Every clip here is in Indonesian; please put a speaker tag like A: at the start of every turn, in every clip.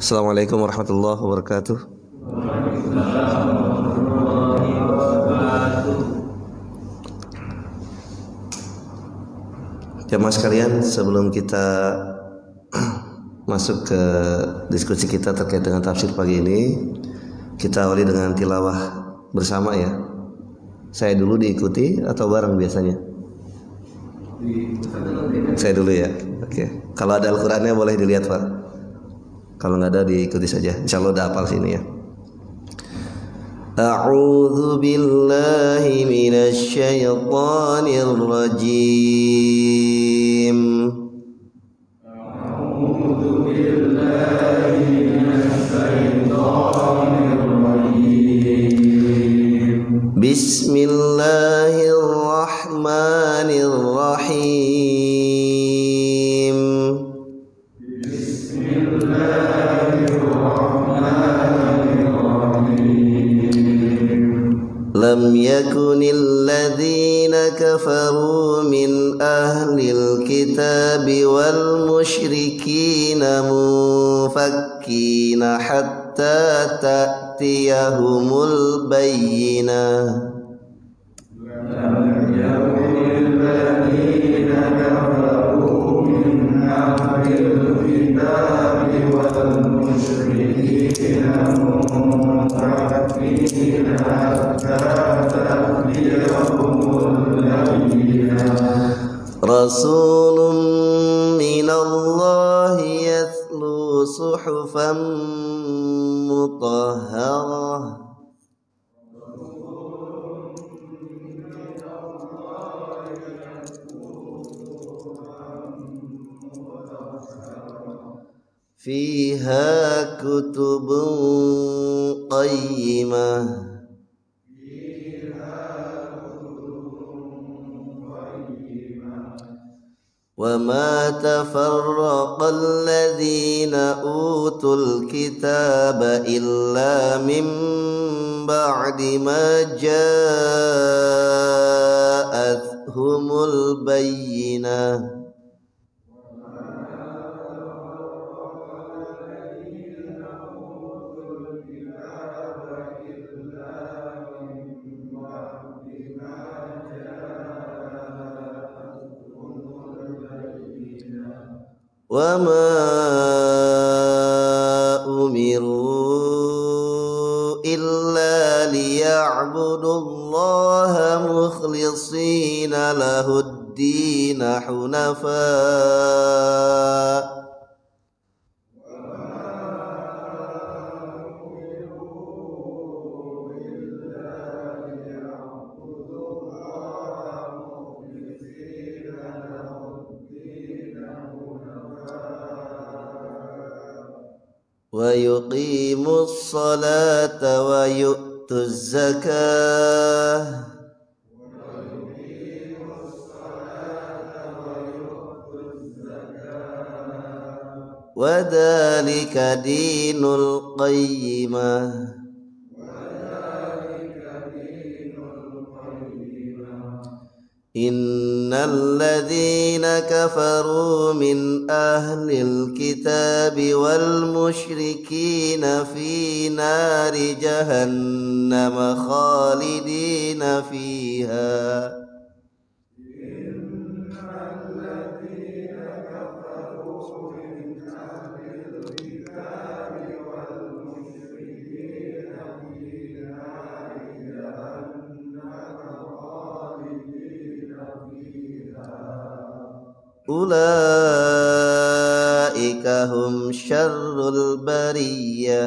A: Assalamualaikum warahmatullahi wabarakatuh. Jamaah sekalian, sebelum kita masuk ke diskusi kita terkait dengan tafsir pagi ini, kita awali dengan tilawah bersama ya. Saya dulu diikuti atau bareng biasanya? Saya dulu ya. Oke. Kalau ada Al-Qur'annya boleh dilihat, Pak. Kalau nggak ada diikuti saja. Insyaallah udah hafal sini ya. A'udzu billahi minasy syaithanir rajim. A'udzu billahi minasy syaithanir rajim. Bismillahirrahmanirrahim. Lam yakunil ladzina kafaru min ahlil kitabi wal musyrikina munfakkina hatta ta'tiyahumul bayyinah. Lam yakunil ladzina kafaru min ahlil kitabi wal musyrikina munfakkina Rasulun minallahi yatlu suhufan mutahharah fiha kutubun qayyimah. وما تفرق الذين أوتوا الكتاب إلا من بعد ما جاءتهم البينة وما أمروا إلا ليعبدوا الله مخلصين له الدين حنفاء ويقيموا الصلاة ويؤتوا الزكاة وذلك دين القيمة إن الذين كفروا من أهل الكتاب والمشركين في نار جهنم خالدين فيها أولئك هم شر البرية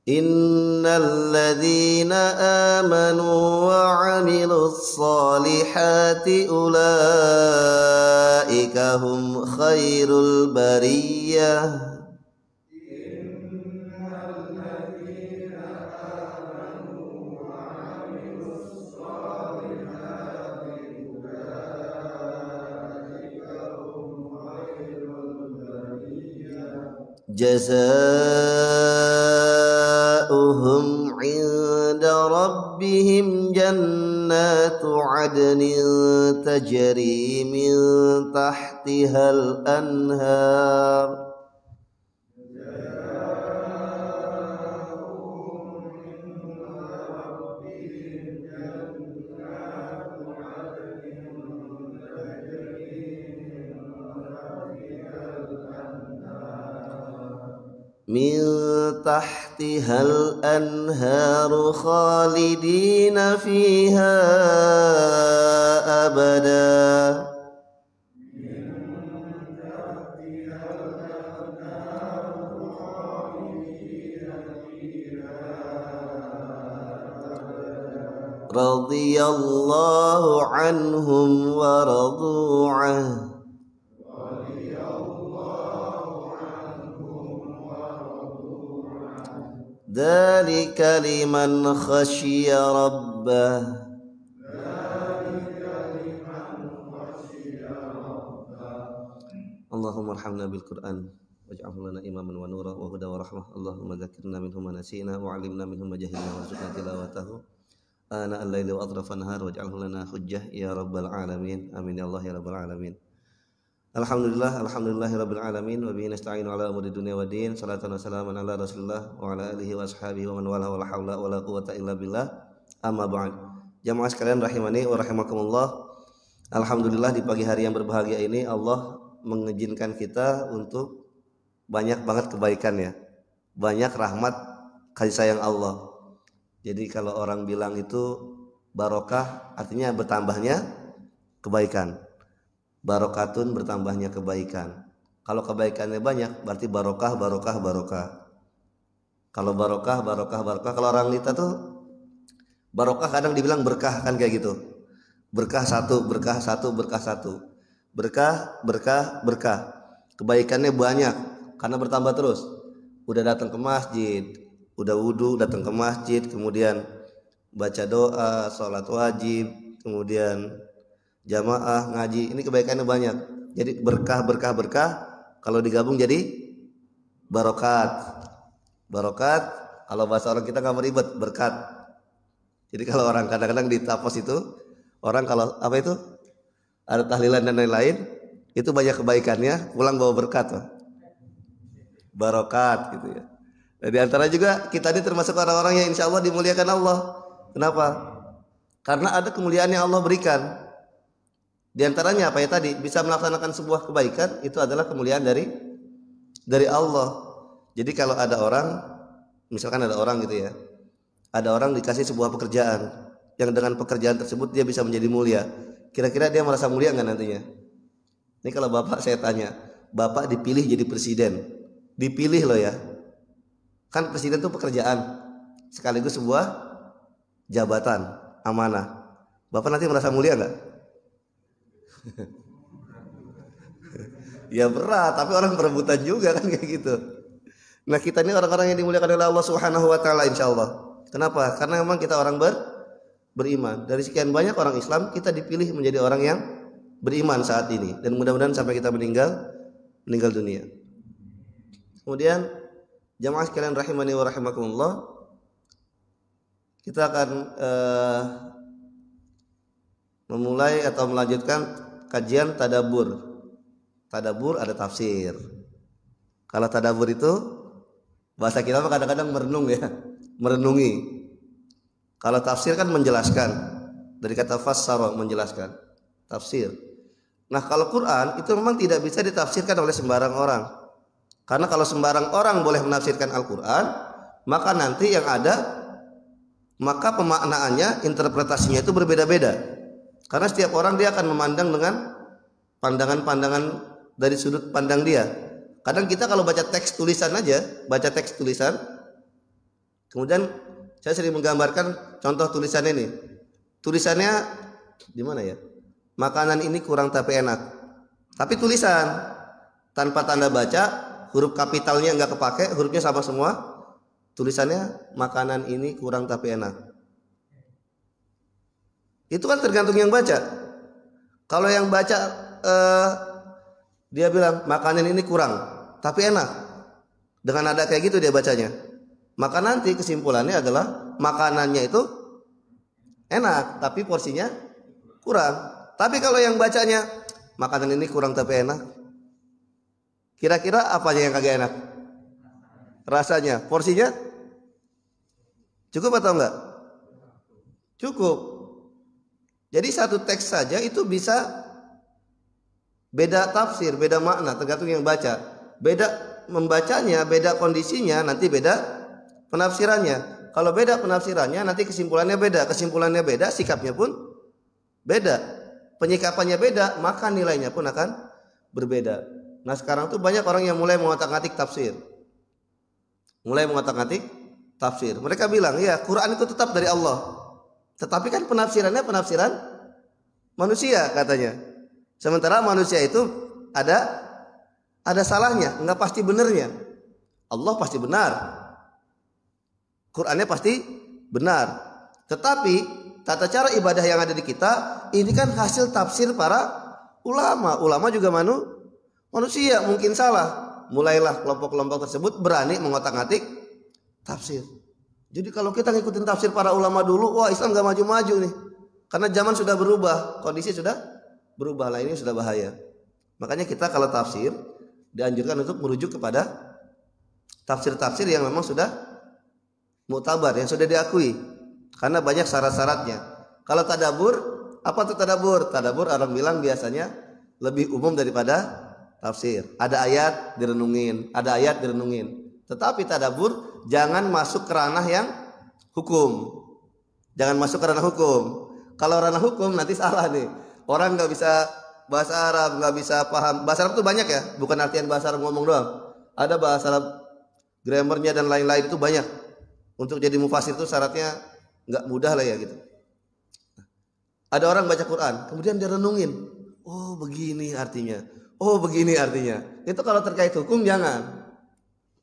A: إن الذين آمنوا وعملوا الصالحات أولئك هم خير البرية جزاؤهم عند ربهم جنات عدن عدن تجري من تحتها الأنهار من تحتها الأنهار خالدين فيها أبدا رضي الله عنهم ورضوا عنه ذلك لمن خشي ربه اللهم ارحمنا بالقرآن واجعله لنا إماما ونورا وهدى ورحمة اللهم ذكرنا منه ما نسينا وعلمنا منه ما جهلنا وارزقنا تلاوته آناء الليل وأطراف النهار واجعله لنا حجة يا رب العالمين آمين يا الله يا رب العالمين. Alhamdulillahirabbil alamin wa bihi nasta'inu ala umuri dunya waddin salatan wa salaman ala Rasulillah wa ala alihi wa ashabihi wa man wala wala haula wala quwwata illa billah amma ba'd. Jamaah sekalian rahimani wa rahimakumullah. Alhamdulillah di pagi hari yang berbahagia ini Allah mengizinkan kita untuk banyak banget kebaikan ya. Banyak rahmat kasih sayang Allah. Jadi kalau orang bilang itu barokah artinya bertambahnya kebaikan. Barokatun bertambahnya kebaikan. Kalau kebaikannya banyak berarti barokah. Kalau barokah. Kalau orang kita tuh barokah kadang dibilang berkah kan kayak gitu. Berkah satu. Berkah. Kebaikannya banyak karena bertambah terus. Udah datang ke masjid, udah wudu datang ke masjid, kemudian baca doa, sholat wajib, kemudian jamaah ngaji, ini kebaikannya banyak. Jadi berkah. Kalau digabung jadi barokat. Kalau bahasa orang kita nggak meribet, berkat. Jadi kalau orang kadang-kadang di tapos itu orang kalau apa itu ada tahlilan dan lain-lain itu banyak kebaikannya, pulang bawa berkat, barokat gitu ya. Nah, di antara juga kita ini termasuk orang-orang yang insya Allah dimuliakan Allah. Kenapa? Karena ada kemuliaan yang Allah berikan. Di antaranya apa ya tadi, bisa melaksanakan sebuah kebaikan itu adalah kemuliaan dari Allah. Jadi kalau ada orang, misalkan ada orang gitu ya, ada orang dikasih sebuah pekerjaan yang dengan pekerjaan tersebut dia bisa menjadi mulia. Kira-kira dia merasa mulia nggak nantinya? Ini kalau bapak saya tanya, bapak dipilih jadi presiden, dipilih loh ya, kan presiden itu pekerjaan sekaligus sebuah jabatan amanah. Bapak nanti merasa mulia nggak? Ya berat, tapi orang berebutan juga kan kayak gitu. Nah kita ini orang-orang yang dimuliakan oleh Allah Subhanahu Wa Taala insya Allah. Kenapa? Karena memang kita orang beriman. Dari sekian banyak orang Islam kita dipilih menjadi orang yang beriman saat ini dan mudah-mudahan sampai kita meninggal dunia. Kemudian jamaah sekalian rahimani wa rahimakumullah, kita akan memulai atau melanjutkan kajian tadabbur. Tadabbur ada tafsir. Kalau tadabbur itu bahasa kita kadang-kadang merenung ya, merenungi. Kalau tafsir kan menjelaskan, dari kata fassara menjelaskan, tafsir. Nah kalau Quran itu memang tidak bisa ditafsirkan oleh sembarang orang. Karena kalau sembarang orang boleh menafsirkan Al-Quran, maka nanti yang ada, maka pemaknaannya, interpretasinya itu berbeda-beda. Karena setiap orang dia akan memandang dengan pandangan-pandangan dari sudut pandang dia. Kadang kita kalau baca teks tulisan aja, kemudian saya sering menggambarkan contoh tulisan ini. Tulisannya di mana ya? Makanan ini kurang tapi enak. Tapi tulisan tanpa tanda baca, huruf kapitalnya nggak kepake, hurufnya sama semua. Tulisannya makanan ini kurang tapi enak. Itu kan tergantung yang baca. Kalau yang baca dia bilang makanan ini kurang tapi enak, dengan nada kayak gitu dia bacanya, maka nanti kesimpulannya adalah makanannya itu enak tapi porsinya kurang. Tapi kalau yang bacanya makanan ini kurang tapi enak, kira-kira apanya yang kagak enak? Rasanya, porsinya cukup atau enggak? Cukup. Jadi satu teks saja itu bisa beda tafsir, beda makna tergantung yang baca. Beda membacanya, beda kondisinya, nanti beda penafsirannya. Kalau beda penafsirannya, nanti kesimpulannya beda, sikapnya pun beda. Penyikapannya beda, maka nilainya pun akan berbeda. Nah, sekarang tuh banyak orang yang mulai mengotak-atik tafsir. Mereka bilang, ya Quran itu tetap dari Allah. Tetapi kan penafsirannya penafsiran manusia katanya. Sementara manusia itu ada salahnya, enggak pasti benernya. Allah pasti benar. Qurannya pasti benar. Tetapi tata cara ibadah yang ada di kita ini kan hasil tafsir para ulama. Ulama juga manusia, mungkin salah. Mulailah kelompok-kelompok tersebut berani mengotak-atik tafsir. Jadi kalau kita ngikutin tafsir para ulama dulu, wah Islam gak maju-maju nih. Karena zaman sudah berubah, kondisi sudah berubah. Lah ini sudah bahaya. Makanya kita kalau tafsir dianjurkan untuk merujuk kepada tafsir-tafsir yang memang sudah muktabar, yang sudah diakui. Karena banyak syarat-syaratnya. Kalau tadabur, apa tuh tadabur? Tadabur orang bilang biasanya lebih umum daripada tafsir. Ada ayat direnungin. Tetapi tadabur jangan masuk ke ranah yang hukum. Kalau ranah hukum nanti salah nih. Orang nggak bisa bahasa Arab, nggak bisa paham. Bahasa Arab itu banyak ya, bukan artian bahasa Arab ngomong doang. Ada bahasa Arab, grammarnya dan lain-lain itu banyak. Untuk jadi mufasir itu syaratnya nggak mudah lah ya gitu. Ada orang baca Quran, kemudian dia renungin. Oh begini artinya. Itu kalau terkait hukum jangan.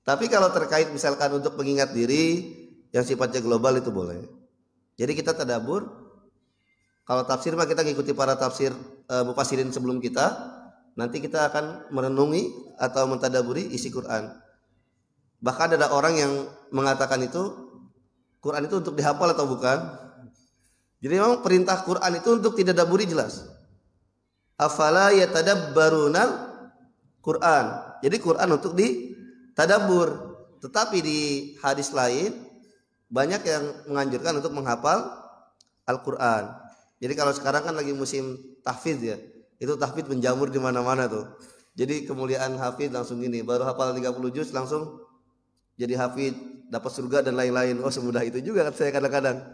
A: Tapi kalau terkait misalkan untuk mengingat diri yang sifatnya global itu boleh. Jadi kita tadabur. Kalau tafsir mah kita ngikuti para tafsir mufassirin sebelum kita. Nanti kita akan merenungi atau mentadaburi isi Quran. Bahkan ada orang yang mengatakan itu Quran itu untuk dihafal atau bukan. Jadi memang perintah Quran itu untuk ditadaburi jelas. Afala yatadabbarunal Quran. Jadi Quran untuk ditadabur. Tetapi di hadis lain banyak yang menganjurkan untuk menghafal Al-Quran. Jadi kalau sekarang kan lagi musim tahfidz ya. Itu tahfidz menjamur di mana-mana tuh. Jadi kemuliaan hafidz langsung gini, baru hafal 30 juz langsung jadi hafidz, dapat surga dan lain-lain. Oh semudah itu juga kan saya kadang-kadang.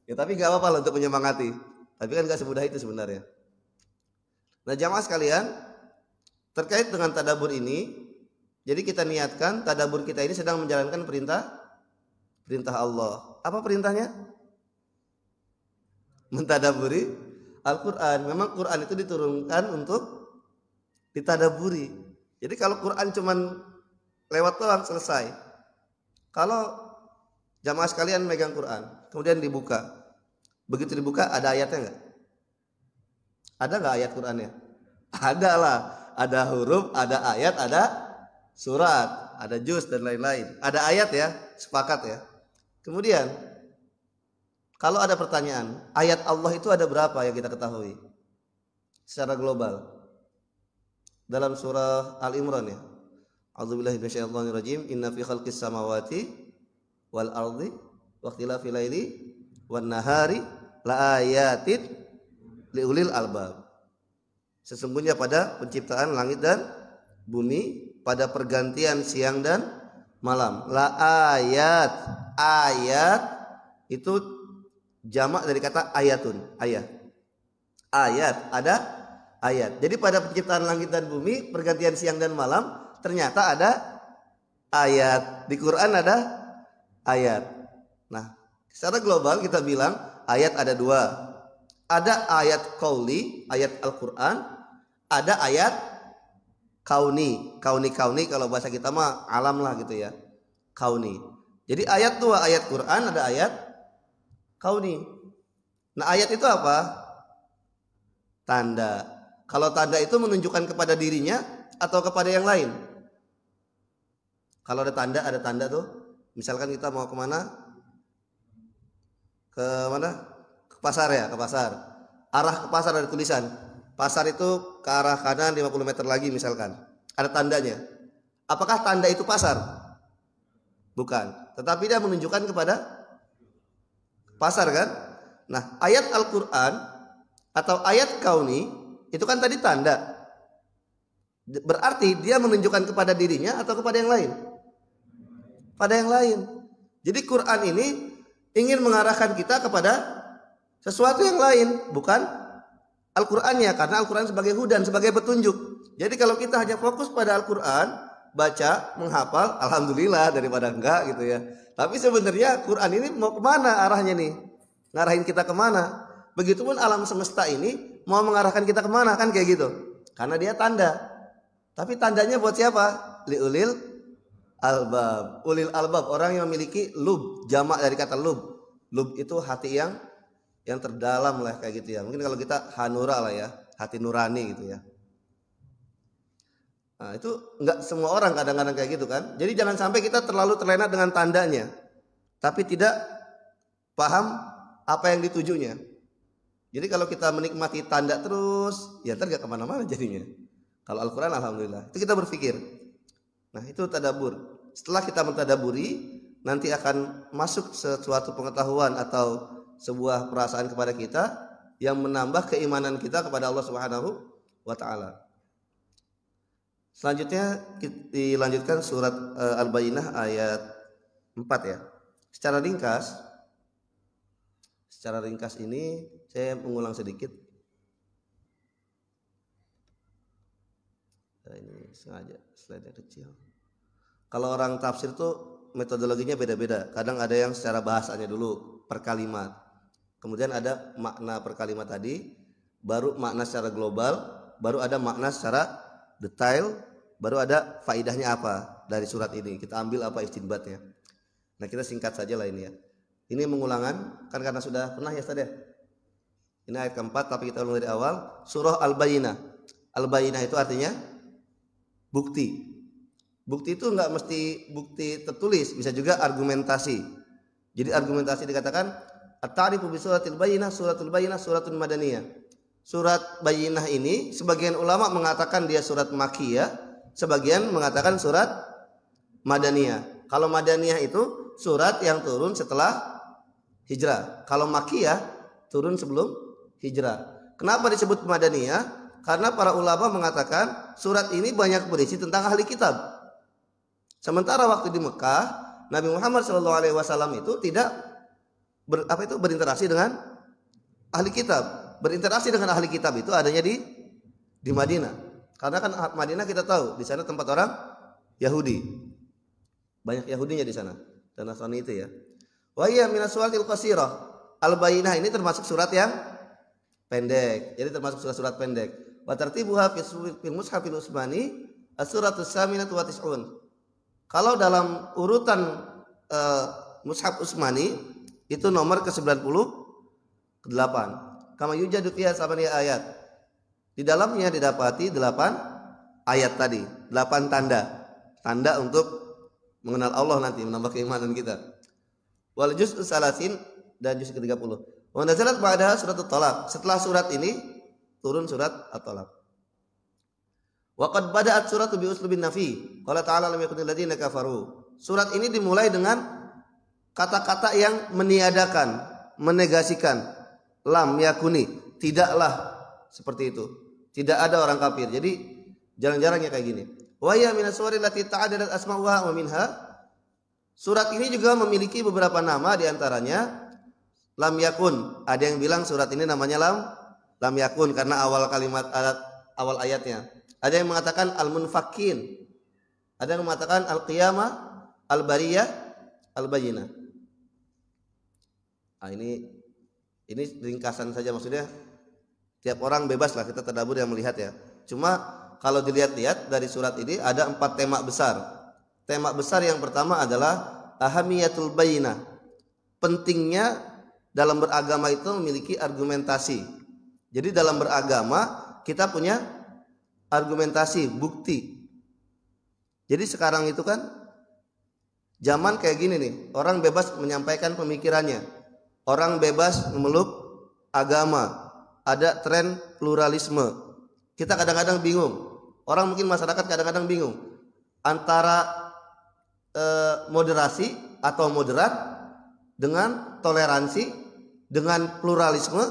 A: Ya tapi nggak apa-apa lah untuk menyemangati. Tapi kan nggak semudah itu sebenarnya. Nah jamaah sekalian, terkait dengan tadabur ini, jadi kita niatkan tadabur kita ini sedang menjalankan perintah Allah. Apa perintahnya? Mentadaburi Al-Quran. Memang Quran itu diturunkan untuk ditadaburi. Jadi kalau Quran cuman lewat doang selesai. Kalau jamaah sekalian megang Quran, kemudian dibuka. Begitu dibuka ada ayatnya enggak? Ada enggak ayat Qurannya? Ada lah. Ada huruf, ada ayat, ada surat, ada juz dan lain-lain. Ada ayat ya, sepakat ya. Kemudian kalau ada pertanyaan, ayat Allah itu ada berapa yang kita ketahui secara global? Dalam surah Al-Imran ya. A'udzubillahi minasyaitonirrajim. Inna fi khalqis samawati wal ardi wa ikhtilafil laili wan nahari la ayatin liulil albab. Sesungguhnya pada penciptaan langit dan bumi, pada pergantian siang dan malam, la ayat. Ayat itu jamak dari kata ayatun, ayat. Ayat, ada ayat. Jadi pada penciptaan langit dan bumi, pergantian siang dan malam, ternyata ada ayat. Di Quran ada ayat. Nah, secara global kita bilang ayat ada dua. Ada ayat qauli, ayat Al-Quran. Ada ayat kauni. Kauni kalau bahasa kita mah alam lah gitu ya. Kauni. Jadi ayat dua, ayat Quran, ada ayat kauni. Nah ayat itu apa? Tanda. Kalau tanda itu menunjukkan kepada dirinya atau kepada yang lain. Kalau ada tanda tuh. Misalkan kita mau kemana? Ke mana? Ke pasar ya, ke pasar. arah ke pasar ada tulisan. Pasar itu ke arah kanan 50 meter lagi misalkan. Ada tandanya. Apakah tanda itu pasar? Bukan. Tetapi dia menunjukkan kepada pasar kan? Nah, ayat Al-Quran atau ayat kauni itu kan tadi tanda. Berarti dia menunjukkan kepada dirinya atau kepada yang lain? Pada yang lain. Jadi Quran ini ingin mengarahkan kita kepada sesuatu yang lain, bukan Al-Qur'annya, karena Al-Qur'an sebagai hudan, sebagai petunjuk. Jadi kalau kita hanya fokus pada Al-Qur'an, baca, menghafal, alhamdulillah daripada enggak gitu ya. Tapi sebenarnya Quran ini mau kemana arahnya nih? Ngarahin kita kemana? Begitupun alam semesta ini mau mengarahkan kita kemana kan kayak gitu? Karena dia tanda. Tapi tandanya buat siapa? Liulil albab. Ulil albab, orang yang memiliki lub, jamak dari kata lub. Lub itu hati yang terdalam lah kayak gitu ya. Mungkin kalau kita hanura lah ya, hati nurani gitu ya. Nah, itu enggak semua orang kadang-kadang kayak gitu kan. Jadi jangan sampai kita terlalu terlena dengan tandanya, tapi tidak paham apa yang ditujunya. Jadi kalau kita menikmati tanda terus, ya ntar gak kemana-mana jadinya. Kalau Al-Quran alhamdulillah, itu kita berpikir. Nah itu tadabur. Setelah kita mentadaburi, nanti akan masuk sesuatu pengetahuan atau sebuah perasaan kepada kita yang menambah keimanan kita kepada Allah Subhanahu wa taala. Selanjutnya dilanjutkan surat Al-Bayyinah ayat 4 ya. Secara ringkas ini saya mengulang sedikit. Nah, ini sengaja slide kecil. Kalau orang tafsir tuh metodologinya beda-beda. Kadang ada yang secara bahasanya dulu per kalimat. Kemudian ada makna per kalimat tadi, baru makna secara global, baru ada makna secara detail, baru ada faidahnya apa dari surat ini. Kita ambil apa istinbatnya. Nah, kita singkat saja lah ini ya. Ini mengulangan kan karena sudah pernah ya Ustaz ya. Ini ayat keempat tapi kita ulang dari awal. Surah Al-Bayyinah. Al-Bayyinah itu artinya bukti. Bukti itu enggak mesti bukti tertulis, bisa juga argumentasi. Jadi argumentasi dikatakan at-ta'rifu bi suratil bayyinah, suratul bayyinah, suratul madaniyah. Surat Bayyinah ini sebagian ulama mengatakan dia surat Makkiyah, sebagian mengatakan surat Madaniyah. Kalau Madaniyah itu surat yang turun setelah hijrah. Kalau Makkiyah turun sebelum hijrah. Kenapa disebut Madaniyah? Karena para ulama mengatakan surat ini banyak berisi tentang ahli kitab. Sementara waktu di Mekah, Nabi Muhammad SAW itu tidak berinteraksi dengan ahli kitab. Berinteraksi dengan ahli kitab itu adanya di Madinah. Karena kan Madinah kita tahu di sana tempat orang Yahudi. Banyak Yahudinya di sana dan Nasrani itu ya. Wa hiya minas suratil qasirah. Al-Bayyinah ini termasuk surat yang pendek. Jadi termasuk surat-surat pendek. Wa tartibuha fil mushafil Utsmani as-suratus saminatu wa tis'un. Kalau dalam urutan mushaf Utsmani itu nomor ke-98. Kama yujadu fiha sabani ayat. Di dalamnya didapati 8 ayat tadi, 8 tanda. Tanda untuk mengenal Allah nanti, menambah keimanan kita. Wal juz'us salasin dan juz ke-30. Wa nazalat ba'daha suratul Talaq. Setelah surat ini turun surat At-Talaq. Wa qad bada'at suratu bi uslubin nafi. Qala ta'ala lam yakunil ladzina kafaru. Surat ini dimulai dengan kata-kata yang meniadakan, menegasikan. Lam yakuni, tidaklah seperti itu. Tidak ada orang kafir. Jadi jarang-jarangnya kayak gini. Wa ya minas suwaril lati ta'addadat asma'uha wa minha. Surat ini juga memiliki beberapa nama, di antaranya lam yakun. Ada yang bilang surat ini namanya lam yakun karena awal kalimat awal ayatnya. Ada yang mengatakan al-munfakin. Ada yang mengatakan al-qiyamah, al-bariyah, al-bayyinah. Nah, ini ringkasan saja, maksudnya tiap orang bebas lah kita tadabbur yang melihat ya. Cuma kalau dilihat-lihat dari surat ini ada 4 tema besar. Tema besar yang pertama adalah ahamiyatul bayyinah. Pentingnya dalam beragama itu memiliki argumentasi. Jadi dalam beragama kita punya argumentasi, bukti. Jadi sekarang itu kan zaman kayak gini nih, orang bebas menyampaikan pemikirannya. Orang bebas memeluk agama. ada tren pluralisme. Kita kadang-kadang bingung. Orang mungkin masyarakat kadang-kadang bingung antara moderasi atau moderat dengan toleransi dengan pluralisme.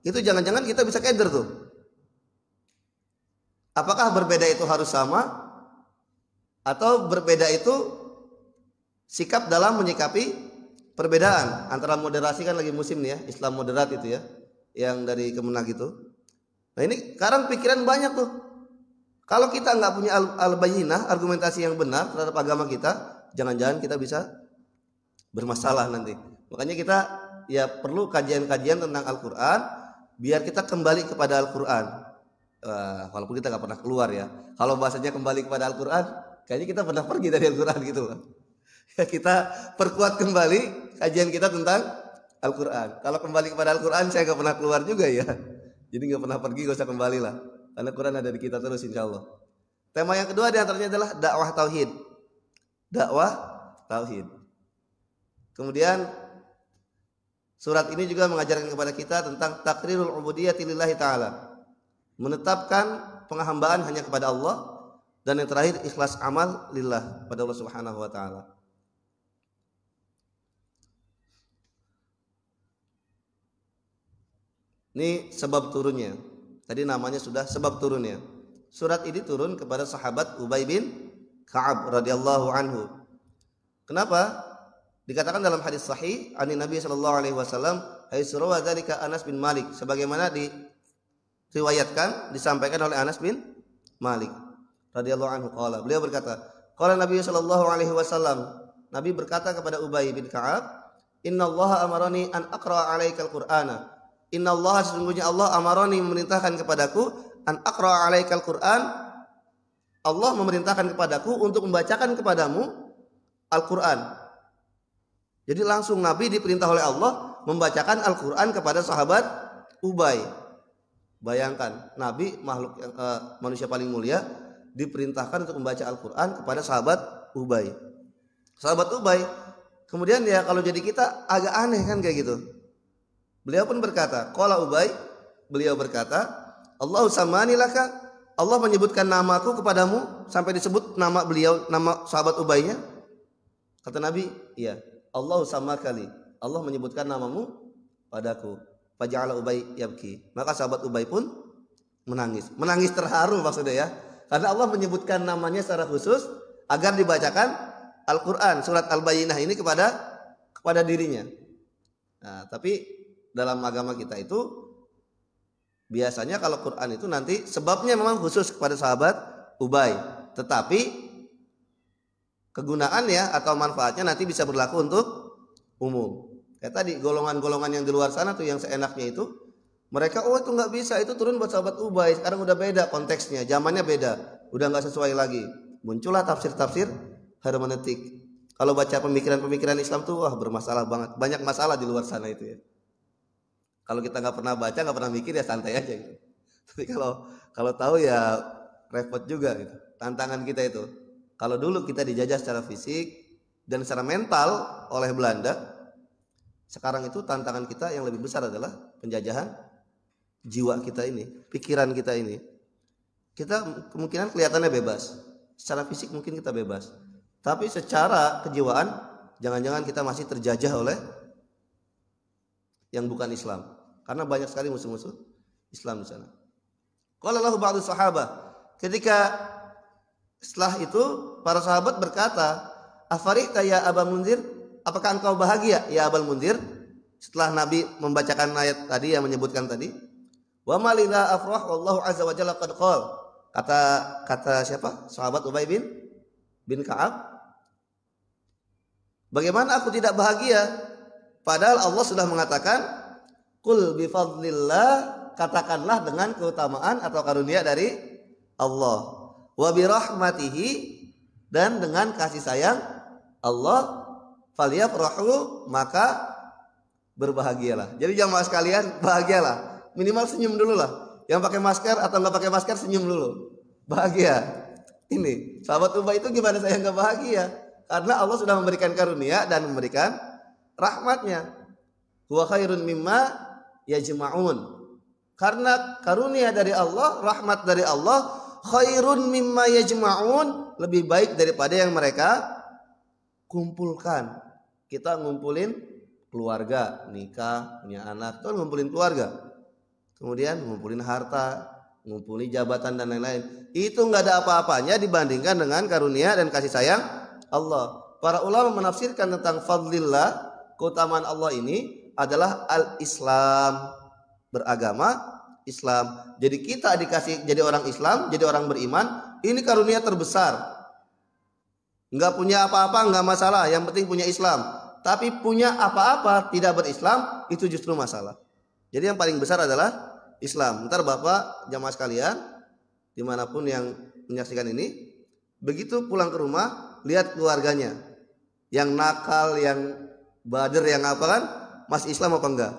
A: Itu jangan-jangan kita bisa keder tuh. Apakah berbeda itu harus sama atau berbeda itu sikap dalam menyikapi perbedaan? Antara moderasi kan lagi musim nih ya, Islam moderat itu ya, yang dari Kemenag itu. Nah ini sekarang pikiran banyak tuh. Kalau kita nggak punya al-bayyinah, argumentasi yang benar terhadap agama kita, jangan-jangan kita bisa bermasalah nanti. Makanya kita ya perlu kajian-kajian tentang Al-Quran biar kita kembali kepada Al-Quran. Walaupun kita nggak pernah keluar ya. Kalau bahasanya kembali kepada Al-Quran, kayaknya kita pernah pergi dari Al-Quran gitu. Ya, kita perkuat kembali kajian kita tentang Al-Quran. Kalau kembali kepada Al-Quran, saya nggak pernah keluar juga ya. Jadi nggak pernah pergi, gak usah kembali lah. Karena Quran ada di kita terus insya Allah. Tema yang kedua diantaranya adalah dakwah tauhid. Dakwah tauhid. Kemudian surat ini juga mengajarkan kepada kita tentang takrirul ubudiyati lillahi ta'ala. Menetapkan penghambaan hanya kepada Allah. Dan yang terakhir ikhlas amal lillah, pada Allah subhanahu wa ta'ala. Ini sebab turunnya. Tadi namanya sudah sebab turunnya. Surat ini turun kepada sahabat Ubay bin Ka'ab radhiyallahu anhu. Kenapa? Dikatakan dalam hadis sahih ani Nabi sallallahu alaihi wasallam, haitsura wa dzalika Anas bin Malik, sebagaimana diriwayatkan disampaikan oleh Anas bin Malik radhiyallahu anhu qala. Beliau berkata, qala Nabi sallallahu alaihi wasallam, Nabi berkata kepada Ubay bin Ka'ab, "Innallaha amarani an aqra 'alaikal Qur'ana." Innallaha, sesungguhnya Allah amarani, memerintahkan kepadaku, an aqra 'alaikal Qur'an. Allah memerintahkan kepadaku untuk membacakan kepadamu Al-Qur'an. Jadi langsung Nabi diperintah oleh Allah membacakan Al-Qur'an kepada sahabat Ubay. Bayangkan, Nabi makhluk manusia paling mulia diperintahkan untuk membaca Al-Qur'an kepada sahabat Ubay. Sahabat Ubay, kemudian ya kalau jadi kita agak aneh kan kayak gitu. Beliau pun berkata, qala Ubay, beliau berkata, Allahu samani laka, Allah menyebutkan namaku kepadamu, sampai disebut nama beliau, nama sahabat Ubaynya. Kata Nabi, iya, Allahu samakali, Allah menyebutkan namamu padaku. Faja'ala Ubay yabki, maka sahabat Ubay pun menangis. Menangis terharu maksudnya ya, karena Allah menyebutkan namanya secara khusus agar dibacakan Al-Quran, surat Al-Bayyinah ini kepada dirinya. Nah, tapi dalam agama kita itu biasanya kalau Quran itu nanti sebabnya memang khusus kepada sahabat Ubay, tetapi kegunaannya atau manfaatnya nanti bisa berlaku untuk umum. Kayak tadi golongan-golongan yang di luar sana tuh yang seenaknya itu, mereka itu nggak bisa, itu turun buat sahabat Ubay. Sekarang udah beda konteksnya, zamannya beda, udah nggak sesuai lagi. Muncullah tafsir-tafsir hermeneutik. Kalau baca pemikiran-pemikiran Islam tuh wah bermasalah banget, banyak masalah di luar sana itu ya. Kalau kita nggak pernah baca, nggak pernah mikir ya santai aja gitu. Tapi kalau tahu ya repot juga gitu. Tantangan kita itu. Kalau dulu kita dijajah secara fisik dan secara mental oleh Belanda, sekarang itu tantangan kita yang lebih besar adalah penjajahan jiwa kita ini, pikiran kita ini. Kita kemungkinan kelihatannya bebas, secara fisik mungkin kita bebas, tapi secara kejiwaan jangan-jangan kita masih terjajah oleh yang bukan Islam. Karena banyak sekali musuh-musuh Islam di sana. Qala lahu ba'du sahabah, ketika setelah itu para sahabat berkata, "Afarihta ya Aba Munzir? Apakah engkau bahagia ya Abul Munzir?" Setelah Nabi membacakan ayat tadi yang menyebutkan tadi, "Wa ma lina afrah wallahu azza wa jalla qad qala." Kata siapa? Sahabat Ubay bin Ka'ab. Bagaimana aku tidak bahagia? Padahal Allah sudah mengatakan, "Qul bi fadlillah," katakanlah dengan keutamaan atau karunia dari Allah. "Wa bi rahmatihi," dan dengan kasih sayang Allah, "falyafrahu," maka berbahagialah. Jadi jamaah sekalian, bahagialah. Minimal senyum dulu lah. Yang pakai masker atau nggak pakai masker senyum dulu. Bahagia. Ini sahabat Ubay itu gimana saya nggak bahagia? Karena Allah sudah memberikan karunia dan memberikan rahmatnya. Huwa khairun mimma yajma'un. Karena karunia dari Allah, rahmat dari Allah, khairun mimma yajma'un, lebih baik daripada yang mereka kumpulkan. Kita ngumpulin keluarga, nikah, punya anak, itu ngumpulin keluarga. Kemudian ngumpulin harta, ngumpulin jabatan dan lain-lain. Itu nggak ada apa-apanya dibandingkan dengan karunia dan kasih sayang Allah. Para ulama menafsirkan tentang fadlillah, keutamaan Allah ini adalah al-Islam, beragama Islam. Jadi kita dikasih jadi orang Islam, jadi orang beriman, ini karunia terbesar. Enggak punya apa-apa enggak masalah, yang penting punya Islam. Tapi punya apa-apa tidak berislam, itu justru masalah. Jadi yang paling besar adalah Islam. Ntar Bapak jamaah sekalian, dimanapun yang menyaksikan ini, begitu pulang ke rumah, lihat keluarganya, yang nakal, yang bader, yang apa kan, masih Islam apa enggak?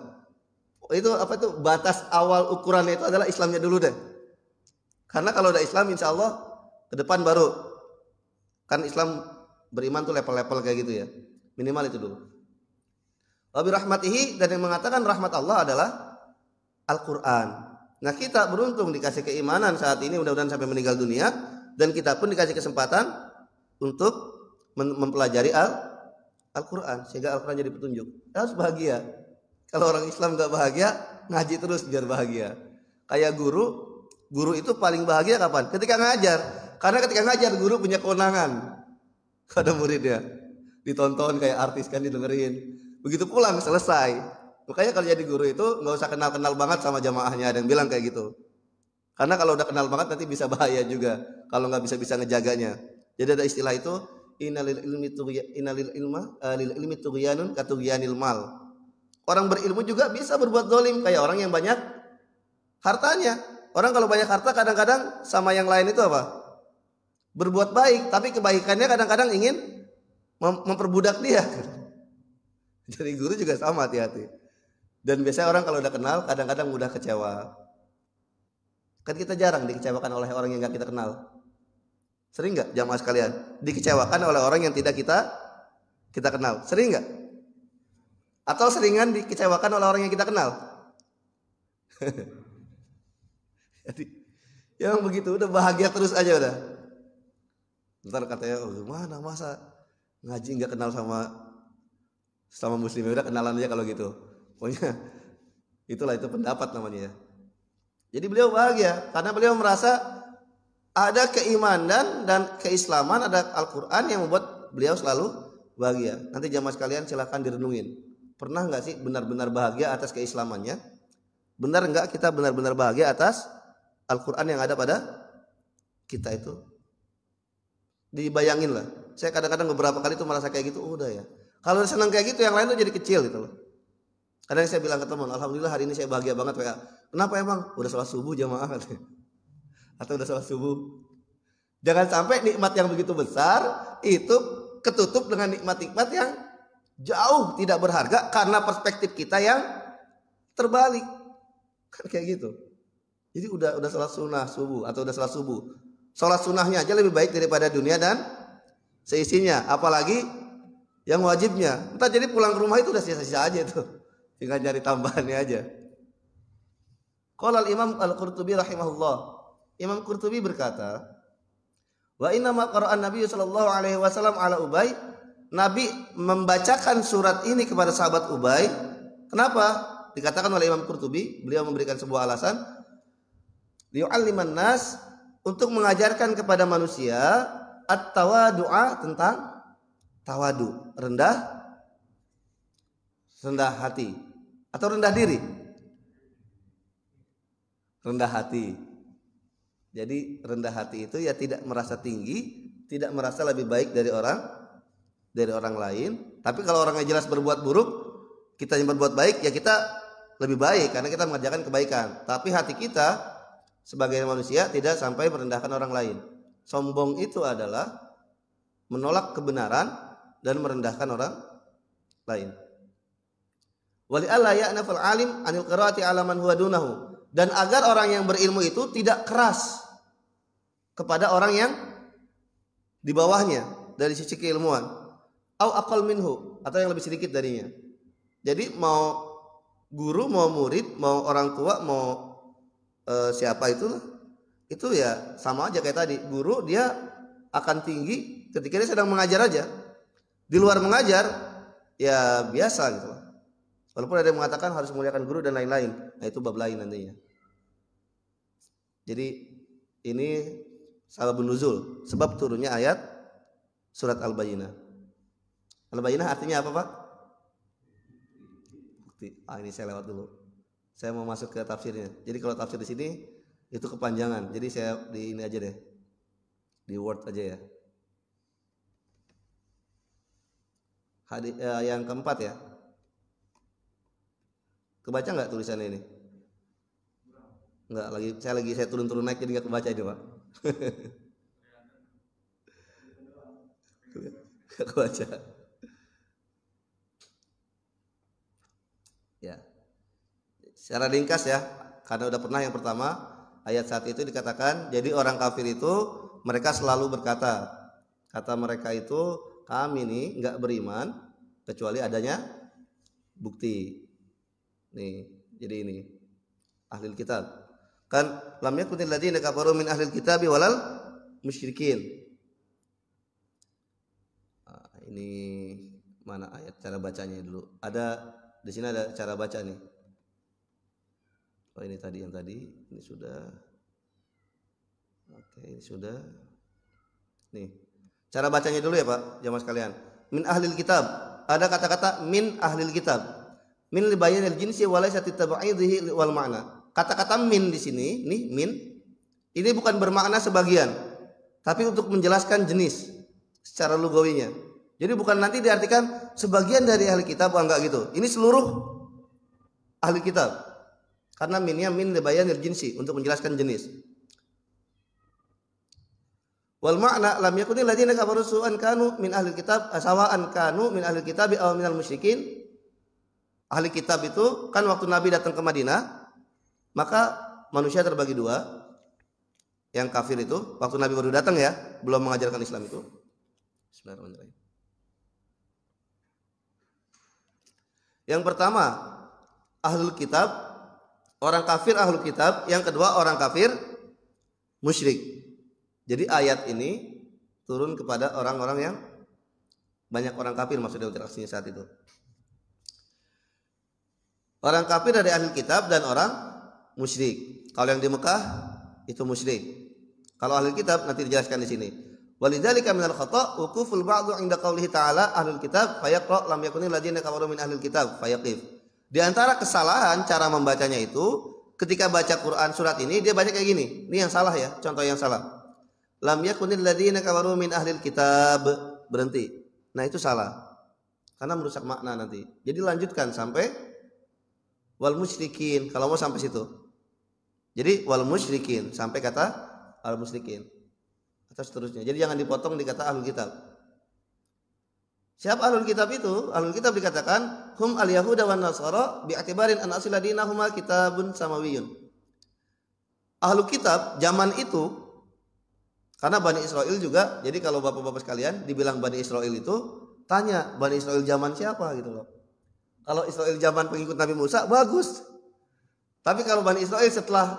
A: Itu apa itu batas awal ukurannya itu adalah Islamnya dulu deh. Karena kalau udah Islam, insya Allah ke depan baru. Kan Islam beriman tuh level-level kayak gitu ya. Minimal itu dulu. Wabi rahmatihi, dan yang mengatakan rahmat Allah adalah Al-Quran. Nah kita beruntung dikasih keimanan saat ini, mudah-mudahan sampai meninggal dunia, dan kita pun dikasih kesempatan untuk mempelajari Al-Quran, sehingga Al-Quran jadi petunjuk. Harus bahagia. Kalau orang Islam gak bahagia, ngaji terus biar bahagia. Kayak guru itu paling bahagia kapan? Ketika ngajar. Karena ketika ngajar guru punya kewenangan pada muridnya. Ditonton kayak artis kan, didengerin. Begitu pulang selesai. Makanya kalau jadi guru itu nggak usah kenal-kenal banget sama jamaahnya, ada yang bilang kayak gitu. Karena kalau udah kenal banget nanti bisa bahaya juga kalau nggak bisa ngejaganya. Jadi ada istilah itu, innalil ilmi tughyanun katughyanil mal. Orang berilmu juga bisa berbuat zalim kayak orang yang banyak hartanya. Orang kalau banyak harta kadang-kadang sama yang lain itu apa? Berbuat baik, tapi kebaikannya kadang-kadang ingin memperbudak dia. Jadi guru juga sama, hati-hati. Dan biasanya orang kalau udah kenal kadang-kadang mudah kecewa. Kan kita jarang dikecewakan oleh orang yang gak kita kenal. Sering gak jamaah sekalian dikecewakan oleh orang yang tidak kita kenal? Sering gak? Atau seringan dikecewakan oleh orang yang kita kenal? Jadi yang begitu udah bahagia terus aja udah. Ntar katanya, oh mana masa ngaji nggak kenal sama muslim, udah kenalan aja kalau gitu. Pokoknya itulah, itu pendapat namanya ya. Jadi beliau bahagia karena beliau merasa ada keimanan dan keislaman, ada Al-Quran yang membuat beliau selalu bahagia. Nanti jamaah sekalian silahkan direnungin. Pernah nggak sih benar-benar bahagia atas keislamannya? Benar nggak kita benar-benar bahagia atas Al-Quran yang ada pada kita itu? Dibayangin lah. Saya kadang-kadang beberapa kali tuh merasa kayak gitu, udah ya. Kalau senang kayak gitu, yang lain tuh jadi kecil gitu loh. Kadang saya bilang ke teman, alhamdulillah hari ini saya bahagia banget ya. Kenapa emang? Udah sholat subuh jamaah katanya. Atau udah sholat subuh. Jangan sampai nikmat yang begitu besar itu ketutup dengan nikmat-nikmat yang jauh tidak berharga karena perspektif kita yang terbalik. Kan kayak gitu. Jadi udah sholat sunnah subuh atau udah sholat subuh. Sholat sunnahnya aja lebih baik daripada dunia dan seisinya. Apalagi yang wajibnya. Entah jadi pulang ke rumah itu udah sisa-sisa aja itu. Tinggal cari tambahannya aja. Qala al-Imam Al-Qurtubi rahimahullah. Imam Qurtubi berkata, wa inna ma qara'an Nabi sallallahu alaihi wasallam ala Ubay. Nabi membacakan surat ini kepada sahabat Ubay. Kenapa? Dikatakan oleh Imam Qurtubi, beliau memberikan sebuah alasan. Liyu'alliman nas, untuk mengajarkan kepada manusia at-tawadu'a, tentang tawadu, rendah hati atau rendah diri. Rendah hati. Jadi rendah hati itu ya tidak merasa tinggi, tidak merasa lebih baik dari orang lain. Tapi kalau orangnya jelas berbuat buruk, kita yang berbuat baik, ya kita lebih baik karena kita mengerjakan kebaikan. Tapi hati kita sebagai manusia tidak sampai merendahkan orang lain. Sombong itu adalah menolak kebenaran dan merendahkan orang lain. Wali alla ya'nafal alim anil qiraati ala man huwa dunahu, dan agar orang yang berilmu itu tidak keras kepada orang yang di bawahnya dari sisi keilmuan, au aqal minhu, atau yang lebih sedikit darinya. Jadi mau guru, mau murid, mau orang tua, mau siapa itu ya sama aja kayak tadi. Guru dia akan tinggi ketika dia sedang mengajar aja. Di luar mengajar ya biasa gitu. Walaupun ada yang mengatakan harus memuliakan guru dan lain-lain. Nah itu bab lain nantinya. Jadi ini sababun nuzul, sebab turunnya ayat surat Al-Bayyinah. Al-Bayyinah artinya apa, Pak? Bukti. Ini saya lewat dulu. Saya mau masuk ke tafsirnya. Jadi kalau tafsir di sini itu kepanjangan. Jadi saya di ini aja deh. Di Word aja ya. Yang keempat ya. Kebaca nggak tulisannya ini? Enggak, saya turun-turun naik jadi nggak kebaca ini, Pak. Nggak kebaca. Ya. Secara ringkas ya, karena udah pernah yang pertama ayat saat itu dikatakan, jadi orang kafir itu mereka selalu berkata, kata mereka itu kami nih nggak beriman kecuali adanya bukti. Nih, jadi ini ahli kitab. Kan lam yakunil ladzina kafaru min ahlil kitabi walal musyrikin. Ini mana ayat cara bacanya dulu? Ada di sini ada cara baca nih. Oh ini tadi yang tadi, ini sudah. Oke, ini sudah. Nih. Cara bacanya dulu ya, Pak, jamaah sekalian. Min ahlil kitab. Ada kata-kata min ahlil kitab. Min li bayanil jinsi wa laysa tatab'idhi wal ma'na. Kata-kata min di sini, nih min, ini bukan bermakna sebagian, tapi untuk menjelaskan jenis secara lugawinya. Jadi bukan nanti diartikan sebagian dari ahli kitab, enggak gitu. Ini seluruh ahli kitab. Karena minnya min li bayanil jinsi, untuk menjelaskan jenis. Wal makna lam yakunil ladzina kafaru su'an kanu min ahli kitab sawa'an kanu min ahli kitab aw minal musyrikin. Ahli kitab itu kan waktu Nabi datang ke Madinah, maka manusia terbagi dua. Yang kafir itu waktu Nabi baru datang ya, belum mengajarkan Islam itu. Bismillahirrahmanirrahim. Yang pertama ahlul kitab, orang kafir ahlul kitab. Yang kedua orang kafir musyrik. Jadi ayat ini turun kepada orang-orang yang banyak orang kafir, maksudnya interaksinya saat itu. Orang kafir dari ahli kitab dan orang musyrik. Kalau yang di Mekah itu musyrik. Kalau ahli kitab nanti dijelaskan di sini. Walidzalika minal khata' wuquful ba'du 'inda qaulihi ta'ala ahlul kitab fayaqra lam yakunil ladzina kafaru min ahlil kitab fayaqif. Di antara kesalahan cara membacanya itu ketika baca Quran surat ini dia baca kayak gini. Ini yang salah ya, contoh yang salah. Lam yakunil ladzina kafaru min ahlil kitab, berhenti. Nah itu salah. Karena merusak makna nanti. Jadi lanjutkan sampai wal musyrikin kalau mau sampai situ. Jadi wal musyrikin sampai kata al musyrikin atau seterusnya. Jadi jangan dipotong di kata ahlul kitab. Siapa ahlul kitab itu? Ahlul kitab dikatakan hum al yahuda wan nasara bi'atibarin an asila dinahum kitabun samawiyun. Ahlul kitab zaman itu karena Bani Israel juga. Jadi kalau bapak-bapak sekalian dibilang Bani Israel itu, tanya Bani Israel zaman siapa gitu loh. Kalau Israel zaman pengikut Nabi Musa bagus. Tapi kalau Bani Israel setelah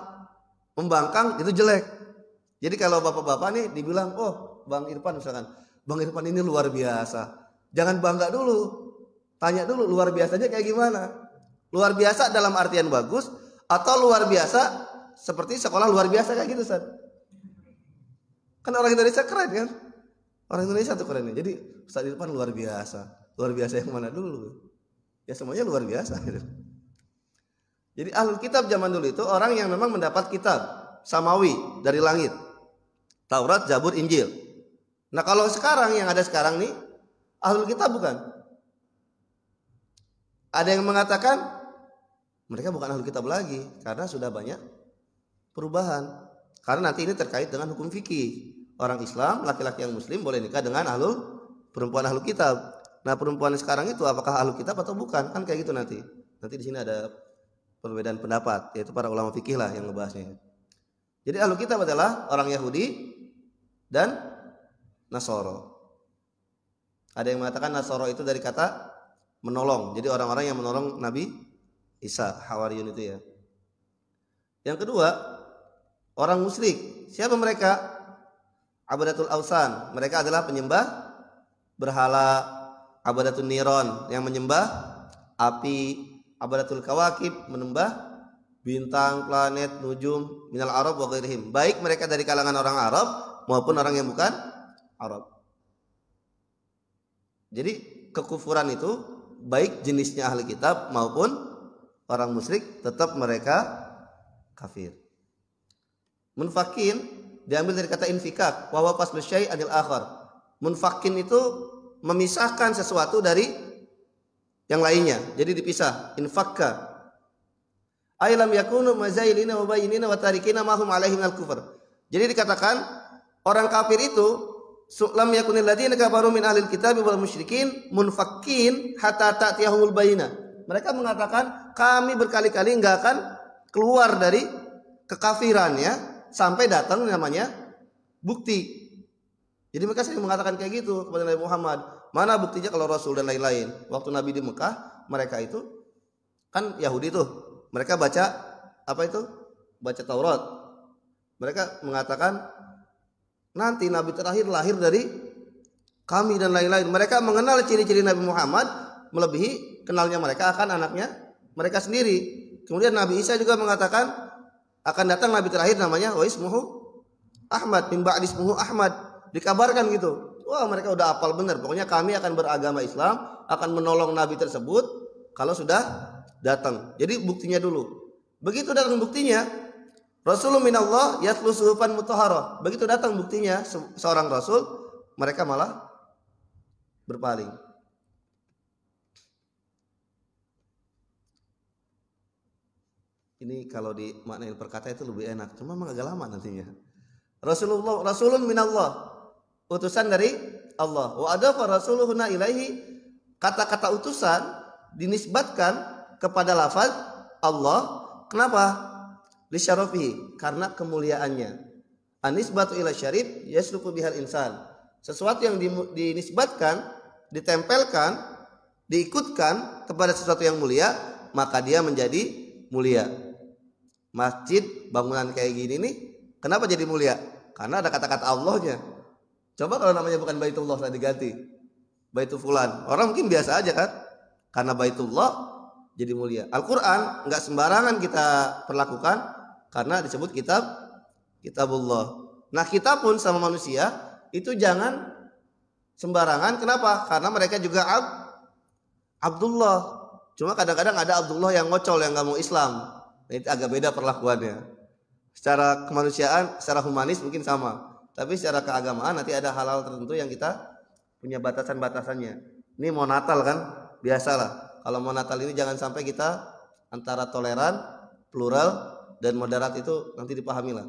A: membangkang itu jelek. Jadi kalau bapak-bapak nih dibilang, oh Bang Irfan misalkan, Bang Irfan ini luar biasa. Jangan bangga dulu. Tanya dulu luar biasanya kayak gimana. Luar biasa dalam artian bagus atau luar biasa seperti sekolah luar biasa kayak gitu, Ustaz. Kan orang Indonesia keren kan? Orang Indonesia tuh keren. Jadi Ustaz Irfan luar biasa. Luar biasa yang mana dulu? Ya semuanya luar biasa. Jadi ahlul kitab zaman dulu itu orang yang memang mendapat kitab samawi dari langit. Taurat, Zabur, Injil. Nah kalau sekarang yang ada sekarang nih ahlul kitab bukan. Ada yang mengatakan mereka bukan ahlul kitab lagi karena sudah banyak perubahan. Karena nanti ini terkait dengan hukum fikih. Orang Islam, laki-laki yang muslim boleh nikah dengan perempuan ahlul kitab. Nah, perempuan sekarang itu apakah ahlul kitab atau bukan? Kan kayak gitu nanti. Nanti di sini ada perbedaan pendapat, yaitu para ulama fikih lah yang ngebahasnya. Jadi ahlul kitab adalah orang Yahudi dan Nasoro. Ada yang mengatakan Nasoro itu dari kata menolong. Jadi orang-orang yang menolong Nabi Isa, Hawariyun itu ya. Yang kedua, orang musyrik. Siapa mereka? Abadatul ausan, mereka adalah penyembah berhala. Abadatul niron, yang menyembah api. Abadatul kawakib, menyembah bintang, planet, nujum, minal Arab wa ghairihim, baik mereka dari kalangan orang Arab maupun orang yang bukan Arab. Jadi kekufuran itu baik jenisnya ahli kitab maupun orang musyrik, tetap mereka kafir. Munfakin diambil dari kata infikak, wa huwa faslu syai' anil akhar. Munfakin itu memisahkan sesuatu dari yang lainnya, jadi dipisah. Infakka ailam yakunu mazailina wa bayinina wa tarikina ma hum alaihi minal kufur. Jadi dikatakan orang kafir itu lam yakunil ladzina kafaru min ahlil kitabi wal musyrikin munfakkin hatta ta'tiyahumul bayinah. Mereka mengatakan kami berkali-kali enggak akan keluar dari kekafirannya sampai datang namanya bukti. Jadi mereka sering mengatakan kayak gitu kepada Nabi Muhammad. Mana buktinya kalau Rasul dan lain-lain. Waktu Nabi di Mekah, mereka itu kan Yahudi tuh. Mereka baca apa itu? Baca Taurat. Mereka mengatakan nanti Nabi terakhir lahir dari kami dan lain-lain. Mereka mengenal ciri-ciri Nabi Muhammad melebihi kenalnya mereka akan anaknya mereka sendiri. Kemudian Nabi Isa juga mengatakan akan datang Nabi terakhir namanya wa ismuhu Ahmad, min ba'di ismuhu Ahmad. Dikabarkan gitu. Wah, mereka udah hafal benar. Pokoknya kami akan beragama Islam, akan menolong Nabi tersebut kalau sudah datang. Jadi buktinya dulu. Begitu datang buktinya, Rasulun minallah yatlu suhufan mutahharah. Begitu datang buktinya seorang Rasul, mereka malah berpaling. Ini kalau dimaknain perkata itu lebih enak. Cuma memang agak lama nantinya. Rasulun minallah, utusan dari Allah. Wa adafa rasuluhuna ilaihi, kata-kata utusan dinisbatkan kepada lafaz Allah. Kenapa? Li syarafihi, karena kemuliaannya. Anisbatu ila syarif yasluku bihal insan. Sesuatu yang dinisbatkan, ditempelkan, diikutkan kepada sesuatu yang mulia, maka dia menjadi mulia. Masjid bangunan kayak gini nih, kenapa jadi mulia? Karena ada kata-kata Allahnya. Coba kalau namanya bukan Baitullah saya diganti Baitul Fulan, orang mungkin biasa aja kan. Karena Baitullah jadi mulia. Al-Quran nggak sembarangan kita perlakukan karena disebut kitabullah. Nah, kita pun sama manusia itu jangan sembarangan. Kenapa? Karena mereka juga Abdullah. Cuma kadang-kadang ada Abdullah yang ngocol, yang nggak mau Islam. Nah, itu agak beda perlakuannya. Secara kemanusiaan, secara humanis mungkin sama. Tapi secara keagamaan nanti ada hal-hal tertentu yang kita punya batasan-batasannya. Ini mau Natal kan? Biasalah. Kalau mau Natal ini jangan sampai kita antara toleran, plural, dan moderat itu nanti dipahami lah.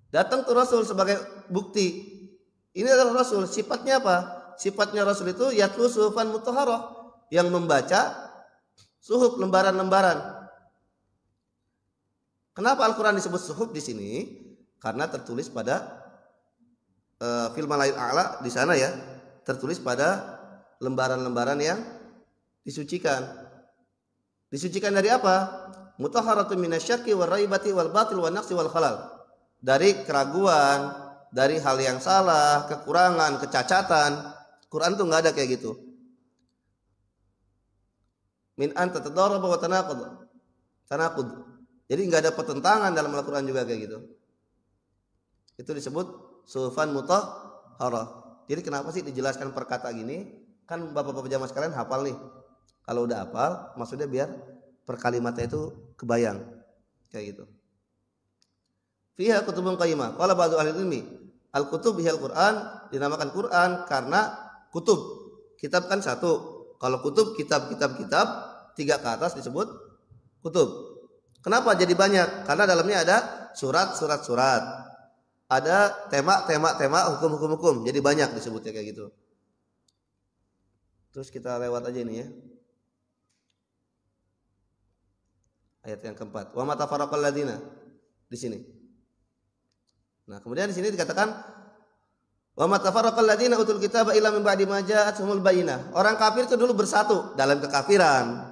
A: Datang tuh Rasul sebagai bukti. Ini adalah Rasul. Sifatnya apa? Sifatnya Rasul itu yatlu suhufan mutahharah, yang membaca suhuf, lembaran-lembaran. Kenapa Al-Quran disebut suhuf di sini? Karena tertulis pada fil malail a'la di sana ya, tertulis pada lembaran-lembaran yang disucikan. Disucikan dari apa? Mutahharatun minasyakki wal raibati wal batil wan naqsi wal khalal. Dari keraguan, dari hal yang salah, kekurangan, kecacatan. Quran tuh nggak ada kayak gitu. Min anta tadarraba wa tanaqud. Jadi nggak ada pertentangan dalam Al-Quran juga kayak gitu. Itu disebut suhufan mutahharah. Jadi kenapa sih dijelaskan perkata gini? Kan bapak-bapak jamaah sekalian hafal nih. Kalau udah hafal, maksudnya biar per kalimatnya itu kebayang kayak gitu. Fiha kutubun qayyimah. Qala ba'du ahli ilmi, al-kutub bihal Quran, dinamakan Quran karena kutub. Kitab kan satu. Kalau kutub kitab, tiga ke atas disebut kutub. Kenapa jadi banyak? Karena dalamnya ada surat. Ada tema, hukum. Jadi banyak disebutnya kayak gitu. Terus kita lewat aja ini ya. Ayat yang keempat. Wa matafaraqal ladina di sini. Nah, kemudian di sini dikatakan wa matafaraqal ladina utul kitaba illa min ba'di ma ja'atuhumul bayyinah. Orang kafir itu dulu bersatu dalam kekafiran.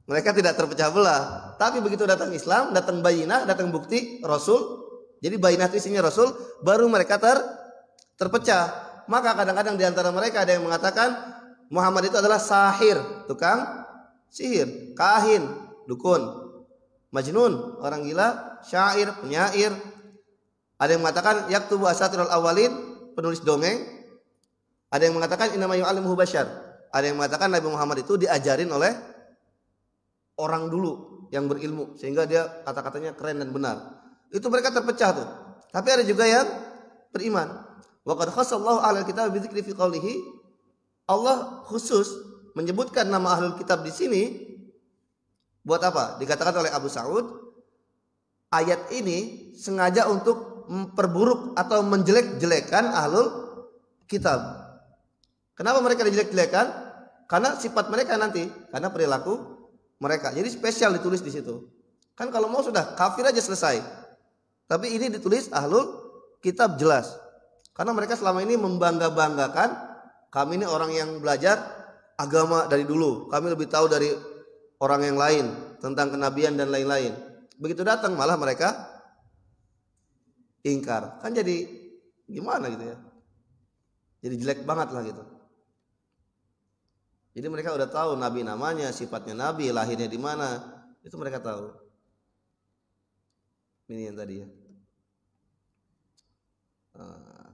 A: Mereka tidak terpecah belah. Tapi begitu datang Islam, datang bayinah, datang bukti Rasul. Jadi bayinah itu isinya Rasul, baru mereka terpecah. Maka kadang-kadang di antara mereka ada yang mengatakan Muhammad itu adalah sahir, tukang sihir, kahin, dukun, majnun, orang gila, syair, penyair. Ada yang mengatakan yaktubu asatirul awalin, penulis dongeng. Ada yang mengatakan innama yu'allimuhu basyar. Ada yang mengatakan Nabi Muhammad itu diajarin oleh orang dulu yang berilmu sehingga dia kata-katanya keren dan benar. Itu mereka terpecah tuh. Tapi ada juga yang beriman. Wa qad khassallahu ahlal kitab bi dzikri fi qoulihi. Allah khusus menyebutkan nama ahlul kitab di sini buat apa? Dikatakan oleh Abu Sa'ud, ayat ini sengaja untuk memperburuk atau menjelek-jelekan ahlul kitab. Kenapa mereka dijelek-jelekan? Karena sifat mereka nanti, karena perilaku mereka. Jadi spesial ditulis di situ. Kan kalau mau sudah kafir aja selesai. Tapi ini ditulis ahlul kitab jelas. Karena mereka selama ini membangga-banggakan kami ini orang yang belajar agama dari dulu. Kami lebih tahu dari orang yang lain tentang kenabian dan lain-lain. Begitu datang malah mereka ingkar. Kan jadi gimana gitu ya. Jadi jelek banget lah gitu. Jadi mereka udah tahu nabi namanya, sifatnya nabi, lahirnya di mana, itu mereka tahu. Ini yang tadi ya.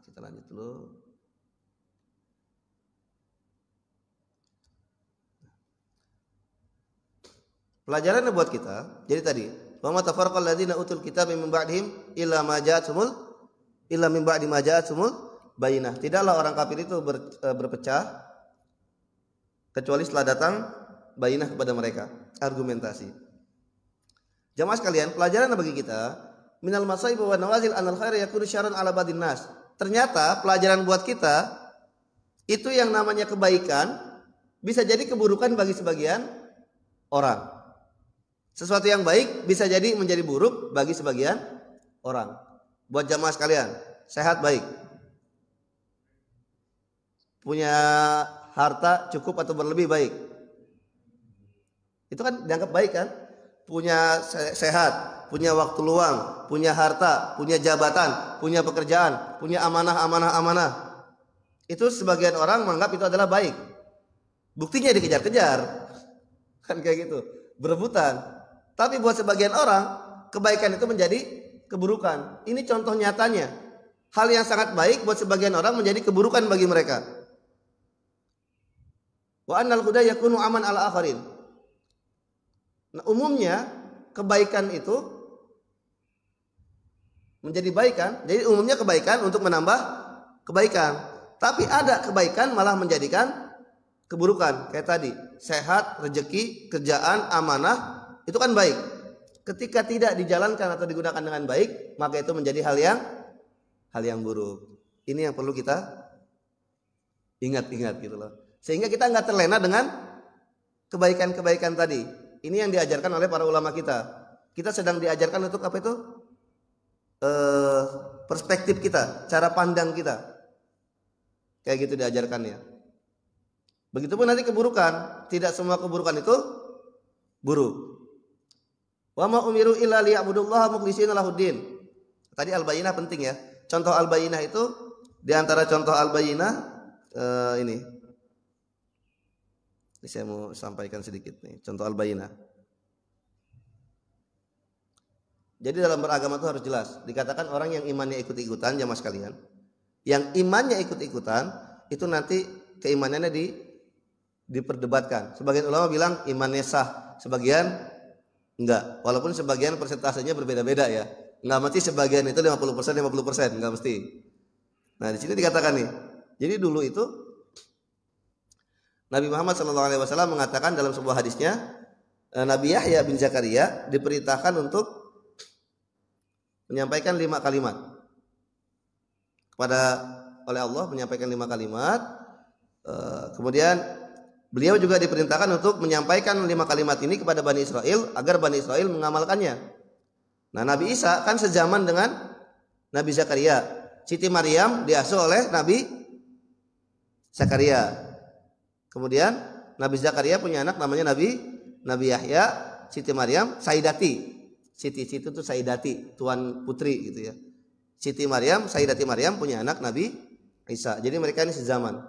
A: Kita lanjut dulu. Pelajarannya buat kita. Jadi tadi, wa ma tafarraqal ladzina utul kitaba min ba'dihim illa min ba'di ma ja'atsumul bayyinah. Tidaklah orang kafir itu berpecah kecuali setelah datang bayinah kepada mereka, argumentasi. Jamaah sekalian, pelajaran bagi kita, minal masaib wa nawazil anal khair yakunu syarran ala badin nas. Ternyata pelajaran buat kita itu yang namanya kebaikan bisa jadi keburukan bagi sebagian orang. Sesuatu yang baik bisa jadi menjadi buruk bagi sebagian orang. Buat jamaah sekalian, sehat baik. Punya harta cukup atau berlebih baik. Itu kan dianggap baik kan? Punya sehat, punya waktu luang, punya harta, punya jabatan, punya pekerjaan, punya amanah. Itu sebagian orang menganggap itu adalah baik. Buktinya dikejar-kejar. Kan kayak gitu, berebutan. Tapi buat sebagian orang, kebaikan itu menjadi keburukan. Ini contoh nyatanya. Hal yang sangat baik buat sebagian orang menjadi keburukan bagi mereka. Wa annal huda yakunu aman ala akharin. Nah, umumnya kebaikan itu menjadi baik kan? Jadi umumnya kebaikan untuk menambah kebaikan. Tapi ada kebaikan malah menjadikan keburukan. Kayak tadi, sehat, rezeki, kerjaan, amanah, itu kan baik. Ketika tidak dijalankan atau digunakan dengan baik, maka itu menjadi hal yang buruk. Ini yang perlu kita ingat-ingat gitu loh. Sehingga kita nggak terlena dengan kebaikan-kebaikan tadi. Ini yang diajarkan oleh para ulama kita. Kita sedang diajarkan untuk apa itu? Perspektif kita, cara pandang kita. Kayak gitu diajarkannya. Begitupun nanti keburukan. Tidak semua keburukan itu buruk. Wa ma umiru illa liya'budullaha mukhlishina lahuddin. Tadi al-bayyinah penting ya. Contoh al-bayyinah itu di antara contoh al-bayyinah ini. Ini saya mau sampaikan sedikit nih, contoh al-bayyinah. Jadi dalam beragama itu harus jelas. Dikatakan orang yang imannya ikut-ikutan, jamaah sekalian. Yang imannya ikut-ikutan, itu nanti keimanannya diperdebatkan. Sebagian ulama bilang imannya sah, sebagian enggak. Walaupun sebagian persentasenya berbeda-beda ya. Enggak mesti sebagian itu 50%, enggak mesti. Nah, di sini dikatakan nih. Jadi dulu itu Nabi Muhammad SAW mengatakan dalam sebuah hadisnya, Nabi Yahya bin Zakaria diperintahkan untuk menyampaikan 5 kalimat oleh Allah, menyampaikan 5 kalimat. Kemudian beliau juga diperintahkan untuk menyampaikan 5 kalimat ini kepada Bani Israel agar Bani Israel mengamalkannya. Nah, Nabi Isa kan sezaman dengan Nabi Zakaria. Siti Maryam diasuh oleh Nabi Zakaria. Kemudian Nabi Zakaria punya anak namanya Nabi Nabi Yahya, Siti Maryam, Saidati. Siti itu tuh Saidati, tuan putri gitu ya. Siti Maryam, Saidati Maryam punya anak Nabi Isa. Jadi mereka ini sezaman.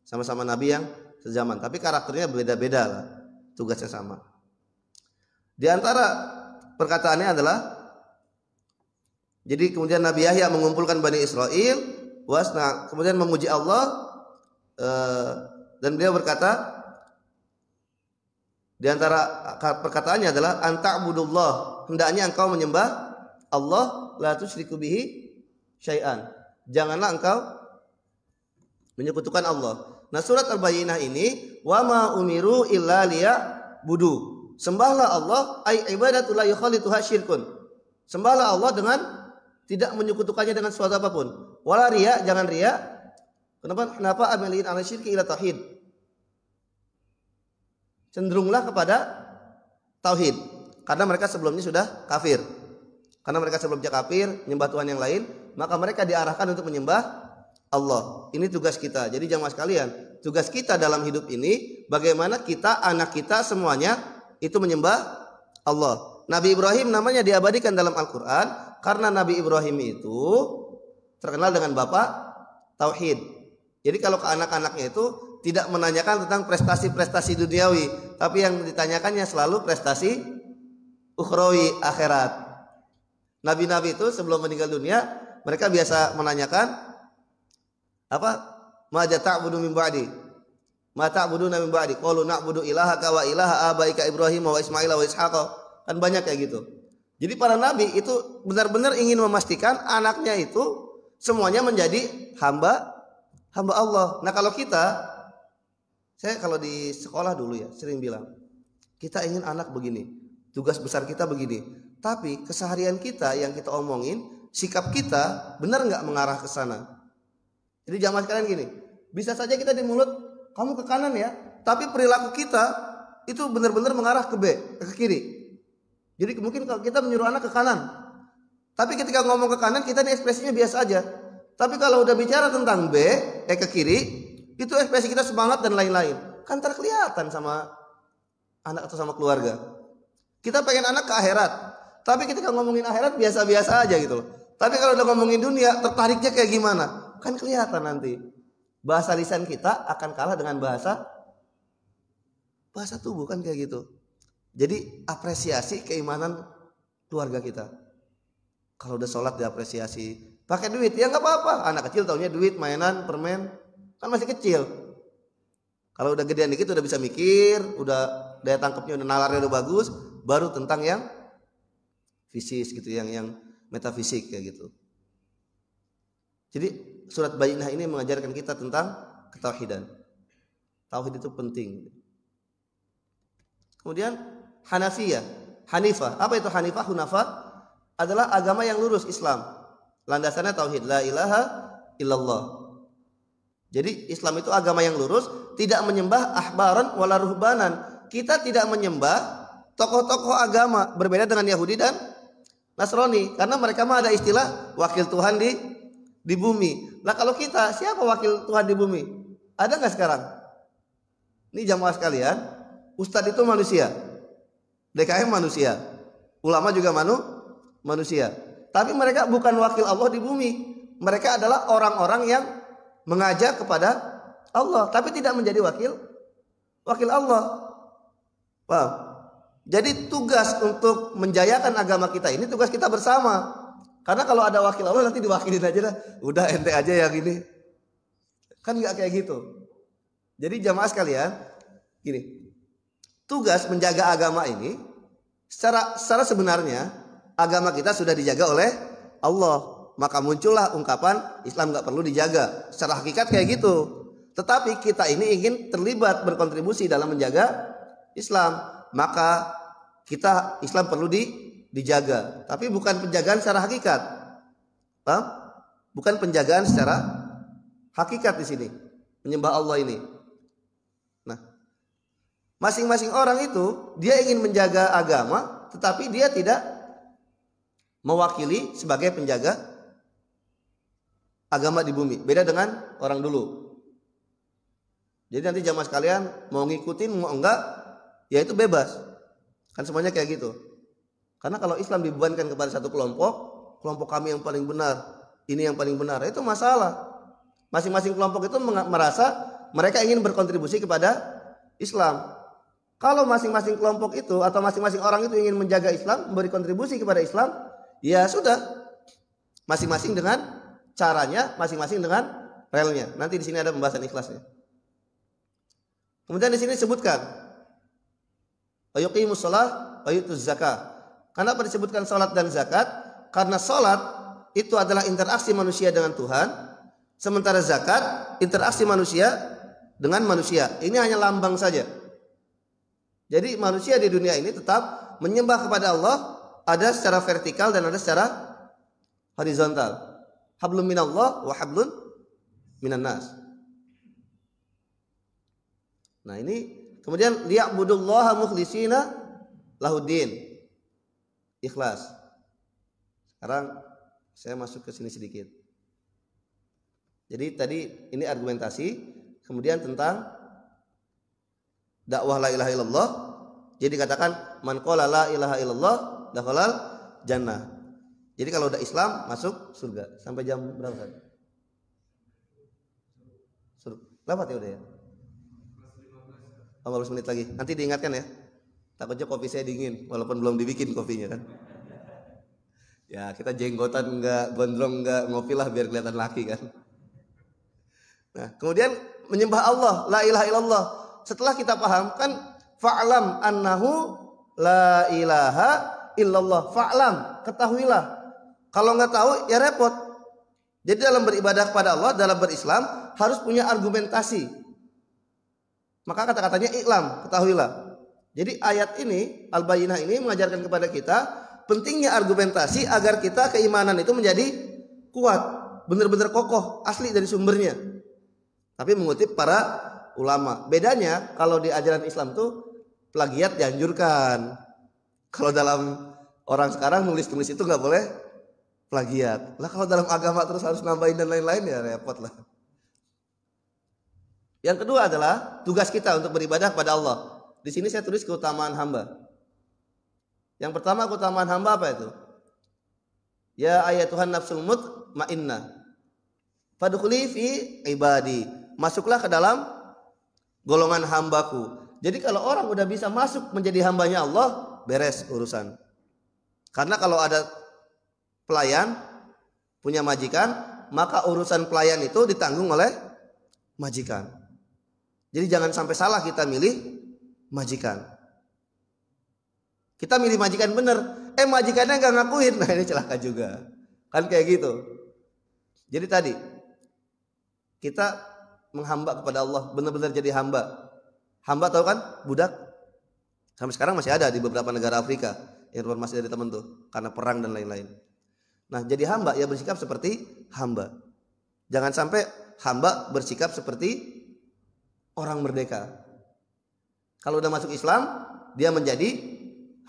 A: Sama-sama nabi yang sezaman, tapi karakternya beda-beda lah. Tugasnya sama. Di antara perkataannya adalah, jadi kemudian Nabi Yahya mengumpulkan Bani Israel, kemudian memuji Allah, dan beliau berkata, di antara perkataannya adalah anta'budullah, hendaknya engkau menyembah Allah, la tusyriku bihi syai'an, janganlah engkau menyekutukan Allah. Nah, surat Al-Bayyinah ini, wa ma umiru illa liya'budu, sembahlah Allah ay ibadatu la yukhalituha syirkun, sembahlah Allah dengan tidak menyekutukannya dengan sesuatu apapun. Wala riya, jangan riya. Kenapa amilin ala syirki ila tauhid, cenderunglah kepada tauhid, karena mereka sebelumnya sudah kafir. Karena mereka sebelumnya kafir, menyembah Tuhan yang lain, maka mereka diarahkan untuk menyembah Allah. Ini tugas kita. Jadi jamaah sekalian, tugas kita dalam hidup ini, bagaimana kita, anak kita semuanya itu menyembah Allah. Nabi Ibrahim namanya diabadikan dalam Al-Quran karena Nabi Ibrahim itu terkenal dengan bapak tauhid. Jadi kalau ke anak-anaknya itu tidak menanyakan tentang prestasi-prestasi duniawi, tapi yang ditanyakannya selalu prestasi ukhrawi, akhirat. Nabi-nabi itu sebelum meninggal dunia, mereka biasa menanyakan apa? Ma ta'budu min ba'di? Ma ta'buduna min ba'di? Qalu na'budu ilahaka wa ilaha abaika Ibrahim wa Ismail wa Ishaq. Kan banyak kayak gitu. Jadi para nabi itu benar-benar ingin memastikan anaknya itu semuanya menjadi hamba Allah. Nah, kalau kita, saya kalau di sekolah dulu ya sering bilang, kita ingin anak begini, tugas besar kita begini, tapi keseharian kita yang kita omongin, sikap kita benar nggak mengarah ke sana. Jadi jamaah sekalian gini, bisa saja kita di mulut kamu ke kanan ya, tapi perilaku kita itu benar-benar mengarah ke B, ke kiri. Jadi mungkin kalau kita menyuruh anak ke kanan, tapi ketika ngomong ke kanan kita ini ekspresinya biasa aja. Tapi kalau udah bicara tentang B, ke kiri, itu ekspresi kita semangat dan lain-lain. Kan terkelihatan sama anak atau sama keluarga. Kita pengen anak ke akhirat, tapi ketika ngomongin akhirat biasa-biasa aja gitu loh. Tapi kalau udah ngomongin dunia, tertariknya kayak gimana? Kan kelihatan nanti. Bahasa lisan kita akan kalah dengan bahasa tubuh, kan kayak gitu. Jadi apresiasi keimanan keluarga kita. Kalau udah sholat diapresiasi. Pakai duit ya nggak apa-apa. Anak kecil taunya duit, mainan, permen, kan masih kecil. Kalau udah gedean dikit udah bisa mikir, udah daya tangkapnya, udah nalarnya udah bagus, baru tentang yang fisis gitu, yang metafisik kayak gitu. Jadi surat Bayyinah ini mengajarkan kita tentang ketauhidan. Tauhid itu penting. Kemudian Hanifah. Apa itu Hanifah? Hunafa adalah agama yang lurus, Islam. Landasannya tauhid, la ilaha illallah. Jadi Islam itu agama yang lurus, tidak menyembah ahbaran wala ruhbanan. Kita tidak menyembah tokoh-tokoh agama, berbeda dengan Yahudi dan Nasrani, karena mereka mah ada istilah wakil Tuhan di bumi. Lah kalau kita, siapa wakil Tuhan di bumi? Ada nggak sekarang? Ini jamaah sekalian, Ustadz itu manusia, DKM manusia, ulama juga manusia. Tapi mereka bukan wakil Allah di bumi. Mereka adalah orang-orang yang mengajak kepada Allah, tapi tidak menjadi wakil Allah. Paham? Jadi tugas untuk menjayakan agama kita ini tugas kita bersama. Karena kalau ada wakil Allah nanti diwakilin aja lah. Udah ente aja yang ini. Kan nggak kayak gitu. Jadi jamaah sekalian, gini. Tugas menjaga agama ini secara sebenarnya agama kita sudah dijaga oleh Allah. Maka muncullah ungkapan Islam nggak perlu dijaga. Secara hakikat kayak gitu. Tetapi kita ini ingin terlibat berkontribusi dalam menjaga Islam. Maka kita Islam perlu dijaga. Tapi bukan penjagaan secara hakikat. Paham? Bukan penjagaan secara hakikat di sini. Menyembah Allah ini. Nah, masing-masing orang itu dia ingin menjaga agama, tetapi dia tidak mewakili sebagai penjaga agama di bumi. Beda dengan orang dulu. Jadi nanti jamaah sekalian mau ngikutin mau enggak, ya itu bebas. Kan semuanya kayak gitu. Karena kalau Islam dibebankan kepada satu kelompok, kelompok kami yang paling benar, ini yang paling benar, itu masalah. Masing-masing kelompok itu merasa mereka ingin berkontribusi kepada Islam. Kalau masing-masing kelompok itu atau masing-masing orang itu ingin menjaga Islam, memberi kontribusi kepada Islam, ya sudah. Masing-masing dengan caranya, masing-masing dengan relnya. Nanti di sini ada pembahasan ikhlasnya. Kemudian di sini disebutkan ayuqimus shalah wa yutuz zakah. Kenapa disebutkan salat dan zakat? Karena salat itu adalah interaksi manusia dengan Tuhan, sementara zakat interaksi manusia dengan manusia. Ini hanya lambang saja. Jadi manusia di dunia ini tetap menyembah kepada Allah, ada secara vertikal dan ada secara horizontal. Hablum minallah wa hablun minan nas. Nah ini kemudian liya'budullaha mukhlishina lahuddin. Ikhlas. Sekarang saya masuk ke sini sedikit. Jadi tadi ini argumentasi, kemudian tentang dakwah la ilaha illallah. Jadi katakan man qala la ilaha illallah dakhalal jannah. Jadi kalau udah Islam masuk surga. Sampai jam berapa tadi? Lewat ya udah ya. 15 menit lagi. Nanti diingatkan ya. Takutnya kopi saya dingin walaupun belum dibikin kopinya kan. Ya kita jenggotan enggak, gondrong enggak, ngopi lah biar kelihatan laki kan. Nah kemudian menyembah Allah, la ilaha illallah. Setelah kita paham kan fa'lam annahu la ilaha illallah. Fa'lam, ketahuilah. Kalau nggak tahu ya repot. Jadi dalam beribadah kepada Allah, dalam berislam harus punya argumentasi. Maka kata-katanya iklam, ketahuilah. Jadi ayat ini, Al-Bayyinah ini mengajarkan kepada kita pentingnya argumentasi agar kita keimanan itu menjadi kuat, benar-benar kokoh, asli dari sumbernya. Tapi mengutip para ulama. Bedanya kalau di ajaran Islam tuh plagiat dianjurkan. Kalau dalam orang sekarang nulis-nulis itu nggak boleh plagiat. Lah kalau dalam agama terus harus nambahin dan lain-lain ya repot lah. Yang kedua adalah tugas kita untuk beribadah kepada Allah. Di sini saya tulis keutamaan hamba. Yang pertama keutamaan hamba apa itu? Ya ayatuhan nafsul mutmainnah. Fadkhuli fi ibadi. Masuklah ke dalam golongan hambaku. Jadi kalau orang udah bisa masuk menjadi hambanya Allah, beres urusan. Karena kalau ada pelayan punya majikan, maka urusan pelayan itu ditanggung oleh majikan. Jadi jangan sampai salah kita milih majikan. Kita milih majikan bener, majikannya nggak ngakuin, nah ini celaka juga. Kan kayak gitu. Jadi tadi kita menghamba kepada Allah, benar-benar jadi hamba. Hamba tahu kan, budak. Sampai sekarang masih ada di beberapa negara Afrika, informasi dari teman tuh, karena perang dan lain-lain. Nah, jadi hamba ya bersikap seperti hamba. Jangan sampai hamba bersikap seperti orang merdeka. Kalau udah masuk Islam, dia menjadi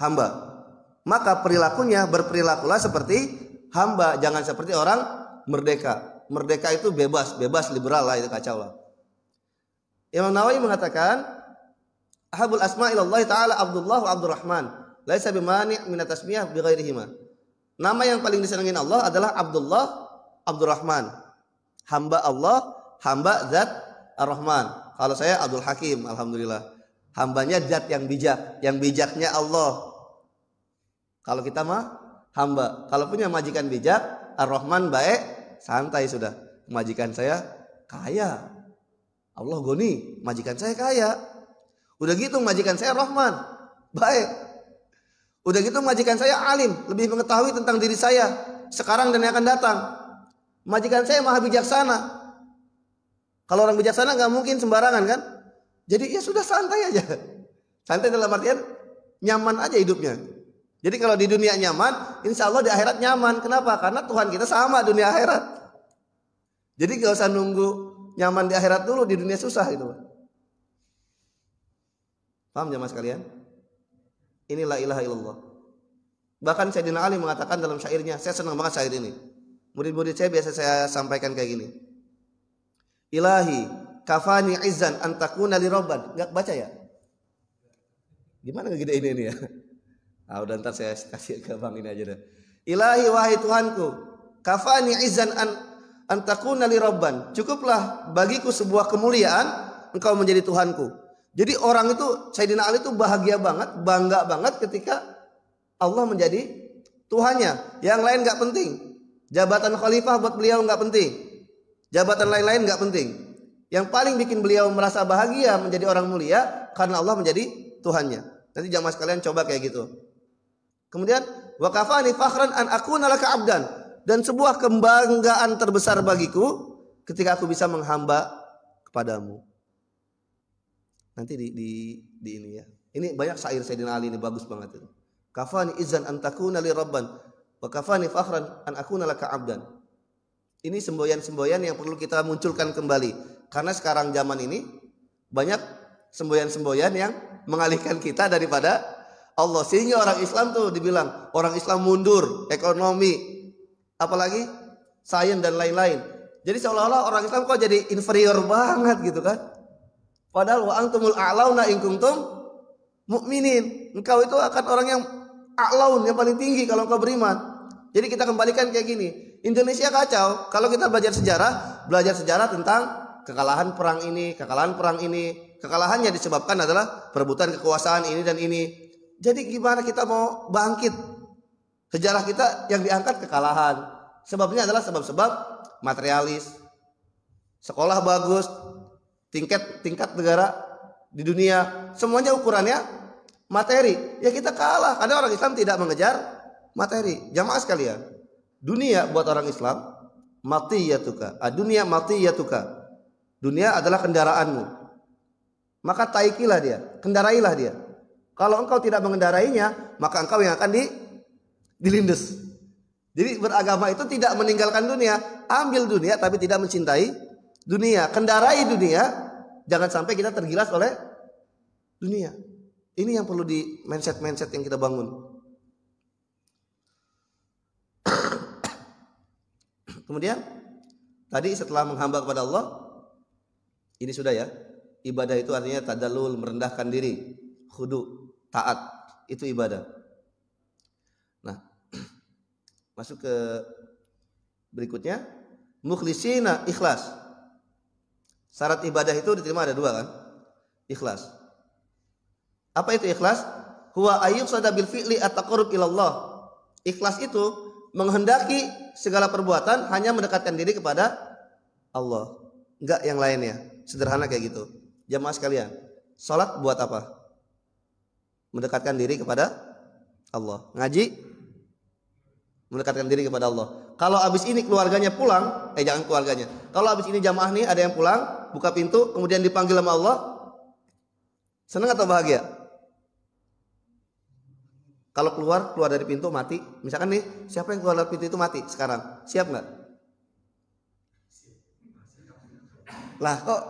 A: hamba. Maka perilakunya berperilakulah seperti hamba, jangan seperti orang merdeka. Merdeka itu bebas liberal lah, itu kacau lah. Imam Nawawi mengatakan, ahabul asma ilallah ta'ala Abdullah wa Abdurrahman, laisa bimani' min tasmiyah bi ghairihima. Nama yang paling disenangin Allah adalah Abdullah, Abdurrahman. Hamba Allah, hamba zat Ar-Rahman. Kalau saya Abdul Hakim, alhamdulillah. Hambanya zat yang bijak, yang bijaknya Allah. Kalau kita mah hamba. Kalau punya majikan bijak, Ar-Rahman baik, santai sudah. Majikan saya kaya, Allah goni, majikan saya kaya. Udah gitu majikan saya Rahman, baik. Udah gitu majikan saya alim, lebih mengetahui tentang diri saya sekarang dan yang akan datang. Majikan saya maha bijaksana. Kalau orang bijaksana nggak mungkin sembarangan kan? Jadi ya sudah santai aja. Santai dalam artian nyaman aja hidupnya. Jadi kalau di dunia nyaman, insya Allah di akhirat nyaman. Kenapa? Karena Tuhan kita sama dunia akhirat. Jadi gak usah nunggu nyaman di akhirat dulu, di dunia susah itu. Paham jemaah sekalian? Inilah ilaha illallah. Bahkan Sayyidina Ali mengatakan dalam syairnya, saya senang banget syair ini. Murid-murid saya biasa saya sampaikan kayak gini. Ilahi kafani izzan antakuna li robban. Enggak baca ya? Gimana ngegedein ini ya? Udah ntar saya kasih ke Bang ini aja deh. Ilahi wahai Tuhanku, kafani izan an takuna li rabban. Cukuplah bagiku sebuah kemuliaan engkau menjadi Tuhanku. Jadi orang itu, Sayyidina Ali itu bahagia banget, bangga banget ketika Allah menjadi Tuhannya. Yang lain nggak penting. Jabatan khalifah buat beliau nggak penting. Jabatan lain-lain nggak penting. Yang paling bikin beliau merasa bahagia menjadi orang mulia karena Allah menjadi Tuhannya. Nanti jamaah sekalian coba kayak gitu. Kemudian wa kafani fakhran an akuna laka abdan, dan sebuah kebanggaan terbesar bagiku ketika aku bisa menghamba kepadamu. Nanti di ini ya. Ini banyak syair Sayyidina Ali ini bagus banget itu. Kafani izan an takuna li rabban wa kafani fakhran an akuna laka abdan. Ini semboyan-semboyan yang perlu kita munculkan kembali. Karena sekarang zaman ini banyak semboyan-semboyan yang mengalihkan kita daripada Allah. Sehingga orang Islam tuh dibilang orang Islam mundur, ekonomi, apalagi sains dan lain-lain. Jadi seolah-olah orang Islam kok jadi inferior banget gitu kan. Padahal wa antumul a'launa in kuntum mukminin. Engkau itu akan orang yang a'laun, yang paling tinggi kalau engkau beriman. Jadi kita kembalikan kayak gini. Indonesia kacau kalau kita belajar sejarah tentang kekalahan perang ini, kekalahan perang ini. Kekalahannya disebabkan adalah perebutan kekuasaan ini dan ini. Jadi gimana kita mau bangkit? Sejarah kita yang diangkat kekalahan. Sebabnya adalah sebab-sebab materialis. Sekolah bagus, tingkat negara di dunia, semuanya ukurannya materi. Ya kita kalah karena orang Islam tidak mengejar materi. Jamaah sekalian, dunia buat orang Islam matiyatuka. Dunia matiyatuka. Dunia adalah kendaraanmu. Maka taikilah dia, kendarailah dia. Kalau engkau tidak mengendarainya, maka engkau yang akan dilindes. Jadi beragama itu tidak meninggalkan dunia, ambil dunia tapi tidak mencintai dunia, kendarai dunia, jangan sampai kita tergilas oleh dunia. Ini yang perlu di mindset yang kita bangun. Kemudian tadi setelah menghamba kepada Allah, ini sudah ya. Ibadah itu artinya tadallul, merendahkan diri, khudu, taat, itu ibadah. Nah, masuk ke berikutnya, mukhlisina, ikhlas. Syarat ibadah itu diterima ada dua kan? Ikhlas. Apa itu ikhlas? Huwa ayyuqsada bil fi'li at-taqarrub ila Allah. Ikhlas itu menghendaki segala perbuatan hanya mendekatkan diri kepada Allah, enggak yang lainnya. Sederhana kayak gitu. Jamaah sekalian, salat buat apa? Mendekatkan diri kepada Allah. Ngaji mendekatkan diri kepada Allah. Kalau habis ini keluarganya pulang, jangan keluarganya. Kalau habis ini jamaah nih ada yang pulang, buka pintu, kemudian dipanggil sama Allah, senang atau bahagia? Kalau keluar dari pintu mati, misalkan nih, siapa yang keluar dari pintu itu mati sekarang, siap nggak? Lah kok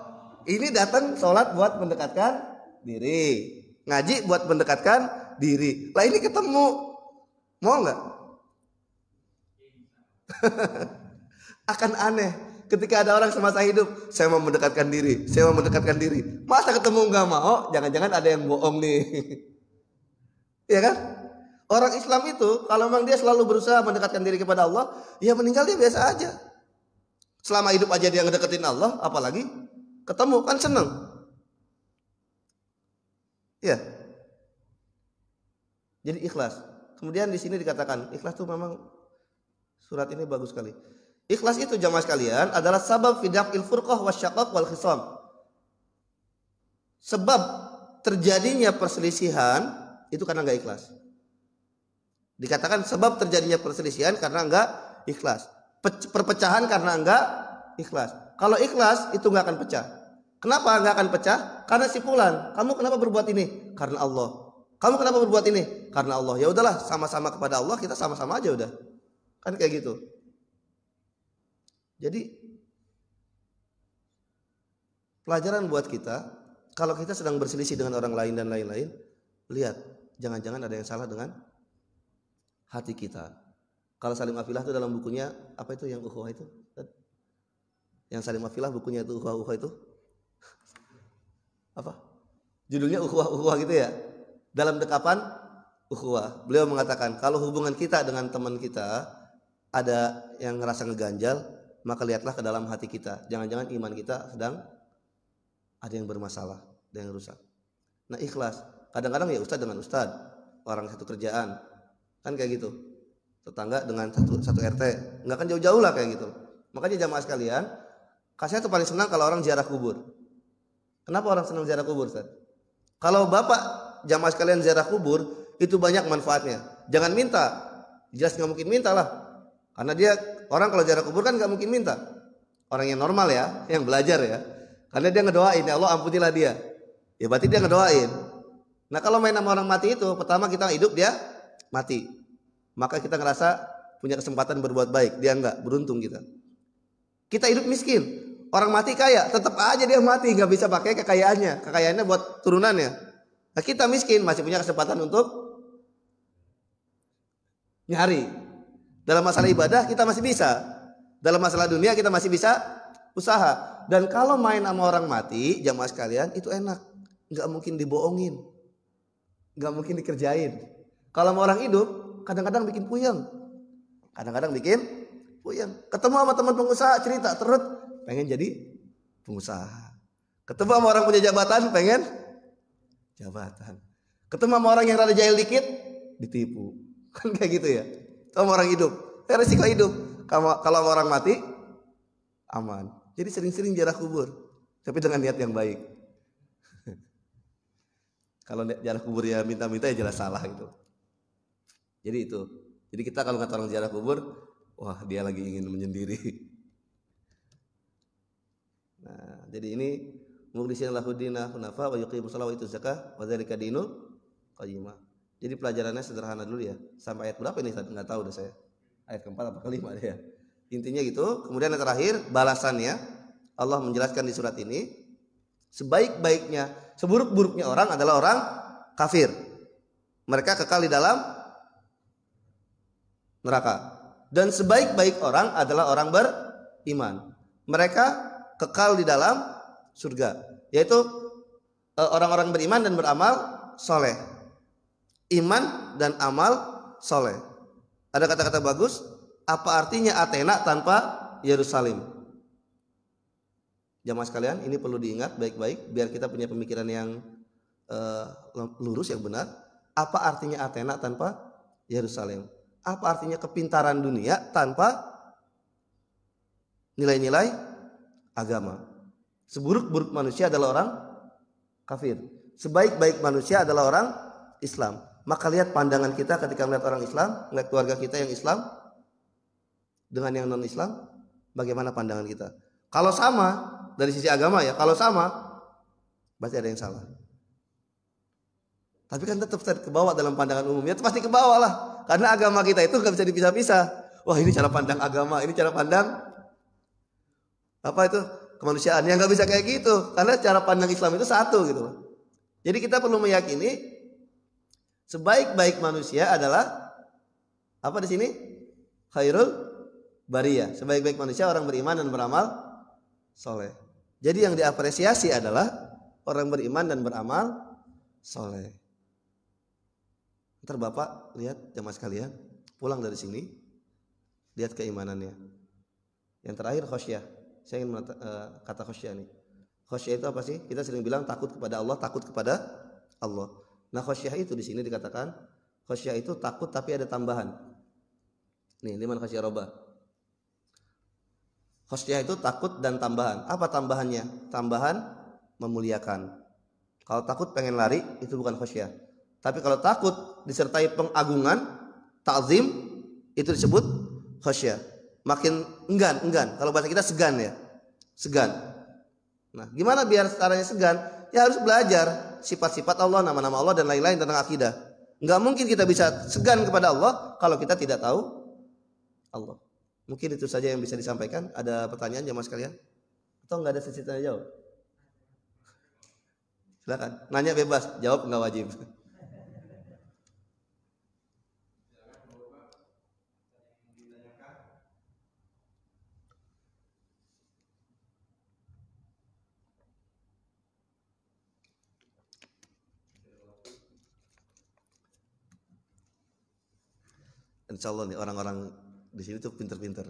A: ini datang sholat buat mendekatkan diri, ngaji buat mendekatkan diri. Lah ini ketemu, mau nggak? Akan aneh ketika ada orang semasa hidup, saya mau mendekatkan diri, saya mau mendekatkan diri. Masa ketemu nggak mau? Jangan-jangan ada yang bohong nih. Ya kan? Orang Islam itu kalau memang dia selalu berusaha mendekatkan diri kepada Allah, ya meninggal dia biasa aja. Selama hidup aja dia ngedeketin Allah, apalagi ketemu kan seneng. Ya. Jadi ikhlas. Kemudian di sini dikatakan ikhlas itu memang surat ini bagus sekali. Ikhlas itu jamaah sekalian adalah sabab fidafil furqah wasyaqaq wal khisam. Sebab terjadinya perselisihan itu karena enggak ikhlas. Dikatakan sebab terjadinya perselisihan karena enggak ikhlas. Perpecahan karena enggak ikhlas. Kalau ikhlas itu enggak akan pecah. Kenapa enggak akan pecah? Karena si fulan, kamu kenapa berbuat ini? Karena Allah. Kamu kenapa berbuat ini? Karena Allah. Ya udahlah, sama-sama kepada Allah, kita sama-sama aja udah. Kan kayak gitu. Jadi pelajaran buat kita, kalau kita sedang berselisih dengan orang lain dan lain-lain, lihat, jangan-jangan ada yang salah dengan hati kita. Kalau Salim Afilah itu dalam bukunya, apa itu yang ukhuwah itu? Yang Salim Afilah bukunya itu ukhuwah itu? Apa? Judulnya ukhuwah gitu ya? Dalam dekapan ukhuwah. Beliau mengatakan kalau hubungan kita dengan teman kita ada yang ngerasa ngeganjal, maka lihatlah ke dalam hati kita. Jangan-jangan iman kita sedang ada yang bermasalah, ada yang rusak. Nah ikhlas. Kadang-kadang ya ustadz dengan ustadz, orang satu kerjaan, kan kayak gitu. Tetangga dengan satu RT, nggak akan jauh-jauh lah kayak gitu. Makanya jamaah sekalian, saya tuh paling senang kalau orang ziarah kubur. Kenapa orang senang ziarah kubur, Ustaz? Kalau bapak jamaah sekalian ziarah kubur, itu banyak manfaatnya. Jangan minta, jelas nggak mungkin minta lah. Karena dia orang kalau ziarah kubur kan nggak mungkin minta. Orang yang normal ya, yang belajar ya. Karena dia ngedoain, ya Allah ampunilah dia. Ya berarti dia ngedoain. Nah kalau main sama orang mati itu, pertama kita hidup dia mati. Maka kita ngerasa punya kesempatan berbuat baik. Dia enggak, beruntung kita. Kita hidup miskin, orang mati kaya, tetap aja dia mati, nggak bisa pakai kekayaannya buat turunannya. Nah kita miskin masih punya kesempatan untuk nyari. Dalam masalah ibadah kita masih bisa, dalam masalah dunia kita masih bisa usaha. Dan kalau main sama orang mati, jamaah sekalian itu enak, nggak mungkin dibohongin, nggak mungkin dikerjain. Kalau sama orang hidup, kadang-kadang bikin puyeng, Ketemu sama teman pengusaha cerita terus pengen jadi pengusaha. Ketemu sama orang punya jabatan pengen jabatan. Ketemu sama orang yang rada jahil dikit ditipu. Kan kayak gitu ya. Sama orang hidup, resiko hidup. Kalau sama orang mati aman. Jadi sering-sering ziarah kubur, tapi dengan niat yang baik. Kalau ziarah kubur ya minta-minta ya jelas salah gitu. Jadi itu. Jadi kita kalau ngata orang ziarah kubur, wah dia lagi ingin menyendiri. Nah, jadi ini mukhlisina lahudina hunafa wa yuqimus shalah wa yutuz zakah wa dzalika dinul qayyimah. Jadi pelajarannya sederhana dulu ya. Sampai ayat berapa ini? Enggak tahu deh saya. Ayat keempat apa kelima deh ya. Intinya gitu. Kemudian yang terakhir balasannya Allah menjelaskan di surat ini, sebaik-baiknya, seburuk-buruknya orang adalah orang kafir. Mereka kekal di dalam neraka. Dan sebaik-baik orang adalah orang beriman. Mereka kekal di dalam surga. Yaitu orang-orang beriman dan beramal soleh. Iman dan amal soleh. Ada kata-kata bagus. Apa artinya Athena tanpa Yerusalem? Jamaah sekalian, ini perlu diingat baik-baik biar kita punya pemikiran yang lurus, yang benar. Apa artinya Athena tanpa Yerusalem? Apa artinya kepintaran dunia tanpa nilai-nilai agama? Seburuk-buruk manusia adalah orang kafir. Sebaik-baik manusia adalah orang Islam. Maka lihat pandangan kita ketika melihat orang Islam, melihat keluarga kita yang Islam dengan yang non-Islam, bagaimana pandangan kita? Kalau sama dari sisi agama ya, kalau sama berarti ada yang salah. Tapi kan tetap ke bawah dalam pandangan umumnya, itu pasti ke bawah lah. Karena agama kita itu nggak bisa dipisah-pisah. Wah ini cara pandang agama, ini cara pandang apa itu kemanusiaan, yang nggak bisa kayak gitu. Karena cara pandang Islam itu satu gitu. Jadi kita perlu meyakini sebaik-baik manusia adalah apa di sini? Khairul bariyah. Sebaik-baik manusia orang beriman dan beramal soleh. Jadi yang diapresiasi adalah orang beriman dan beramal soleh. Ntar bapak lihat jamaah sekalian pulang dari sini, lihat keimanannya. Yang terakhir khosyah. Saya ingin kata khosyah nih. Khosyah itu apa sih? Kita sering bilang takut kepada Allah, takut kepada Allah. Nah khosyah itu di sini dikatakan khosyah itu takut tapi ada tambahan. Nih liman khosyah robah. Khosyah itu takut dan tambahan. Apa tambahannya? Tambahan memuliakan. Kalau takut pengen lari itu bukan khosyah. Tapi kalau takut disertai pengagungan, ta'zim, itu disebut khasyah. Makin enggan. Kalau bahasa kita segan ya. Segan. Nah, gimana biar caranya segan? Ya harus belajar sifat-sifat Allah, nama-nama Allah dan lain-lain tentang akidah. Enggak mungkin kita bisa segan kepada Allah kalau kita tidak tahu Allah. Mungkin itu saja yang bisa disampaikan. Ada pertanyaan jamaah sekalian? Atau enggak ada sesi tanya jawab? Silakan. Nanya bebas, jawab enggak wajib. Insya Allah nih orang-orang di sini tuh pinter-pinter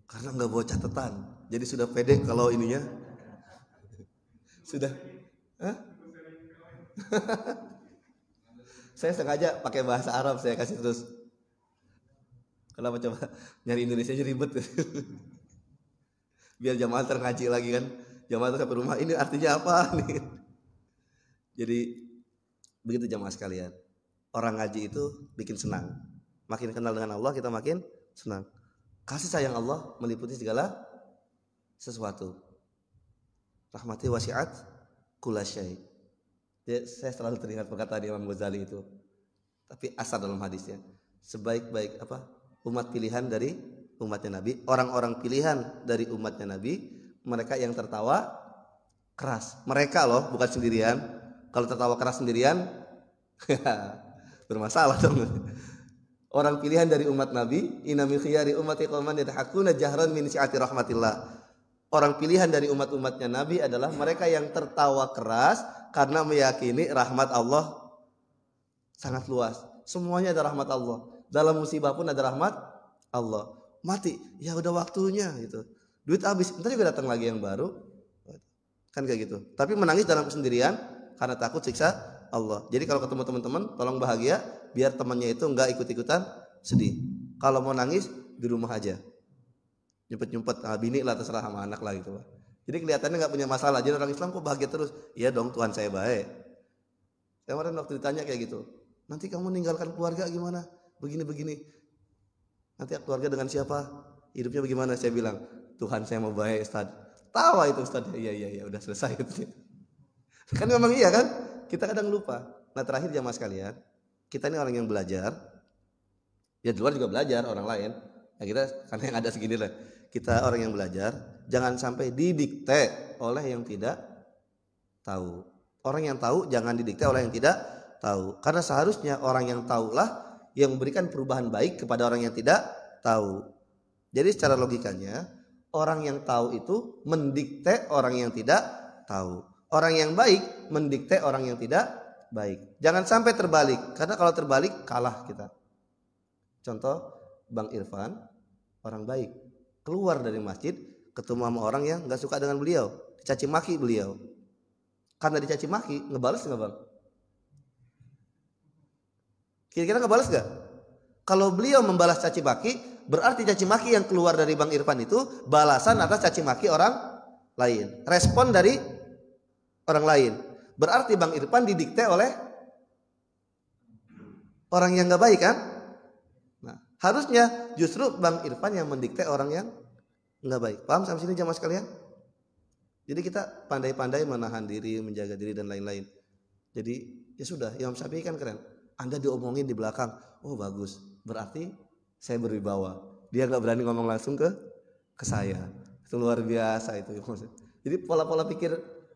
A: karena nggak bawa catatan, jadi sudah pede kalau ininya sudah. Hah? Saya sengaja pakai bahasa Arab saya kasih terus. Kenapa coba nyari Indonesia aja ribet? Biar jamaah ngaji lagi kan. Jamaah sampai rumah ini artinya apa nih? Jadi begitu jamaah sekalian. Orang ngaji itu bikin senang. Makin kenal dengan Allah kita makin senang. Kasih sayang Allah meliputi segala sesuatu. Rahmati wasi'at kullasyai. Saya selalu teringat perkataan Imam Ghazali itu. Tapi asal dalam hadisnya. Sebaik-baik umat pilihan dari umatnya Nabi, orang-orang pilihan dari umatnya Nabi, mereka yang tertawa keras. Mereka loh, bukan sendirian. Kalau tertawa keras sendirian bermasalah dong. Orang pilihan dari umat Nabi, inna min khiyari ummati qauman yadhakuna jahran min si'ati rahmatillah. Orang pilihan dari umat-umatnya Nabi adalah mereka yang tertawa keras karena meyakini rahmat Allah sangat luas. Semuanya ada rahmat Allah. Dalam musibah pun ada rahmat Allah. Mati, ya udah waktunya gitu. Duit habis, ntar juga datang lagi yang baru. Kan kayak gitu. Tapi menangis dalam kesendirian karena takut siksa Allah. Jadi kalau ketemu teman-teman, tolong bahagia biar temannya itu enggak ikut-ikutan sedih. Kalau mau nangis di rumah aja. Nyempet-nyempet, bini lah terserah sama anak lah gitu. Jadi kelihatannya nggak punya masalah. Jadi orang Islam kok bahagia terus? Iya dong, Tuhan saya baik. Saya kemarin waktu ditanya kayak gitu. Nanti kamu meninggalkan keluarga gimana? Begini-begini. Nanti keluarga dengan siapa? Hidupnya bagaimana? Saya bilang, Tuhan saya mau baik, Ustaz. Tawa itu Ustaz. Iya, udah selesai. Kan memang iya kan? Kita kadang lupa. Nah terakhir jamaah sekalian, kita ini orang yang belajar. Ya di luar juga belajar orang lain. Nah kita karena yang ada segini lah. Kita orang yang belajar, jangan sampai didikte oleh yang tidak tahu. Orang yang tahu jangan didikte oleh yang tidak tahu. Karena seharusnya orang yang tahulah yang memberikan perubahan baik kepada orang yang tidak tahu. Jadi secara logikanya, orang yang tahu itu mendikte orang yang tidak tahu. Orang yang baik mendikte orang yang tidak baik. Jangan sampai terbalik, karena kalau terbalik kalah kita. Contoh, Bang Irfan, orang baik, keluar dari masjid, ketemu sama orang yang gak suka dengan beliau, dicaci maki beliau. Karena dicaci maki, ngebales gak Bang? Kira-kira ngebales gak? Kalau beliau membalas caci maki, berarti caci maki yang keluar dari Bang Irfan itu balasan atas caci maki orang lain. Respon dari orang lain. Berarti Bang Irfan didikte oleh orang yang gak baik kan? Nah, harusnya justru Bang Irfan yang mendikte orang yang gak baik. Paham sampai sini jamaah sekalian? Jadi kita pandai-pandai menahan diri, menjaga diri dan lain-lain. Jadi ya sudah, Imam Syafi'i kan keren. Anda diomongin di belakang, oh bagus. Berarti saya berwibawa. Dia gak berani ngomong langsung ke saya. Itu luar biasa itu. Jadi pola-pola pikir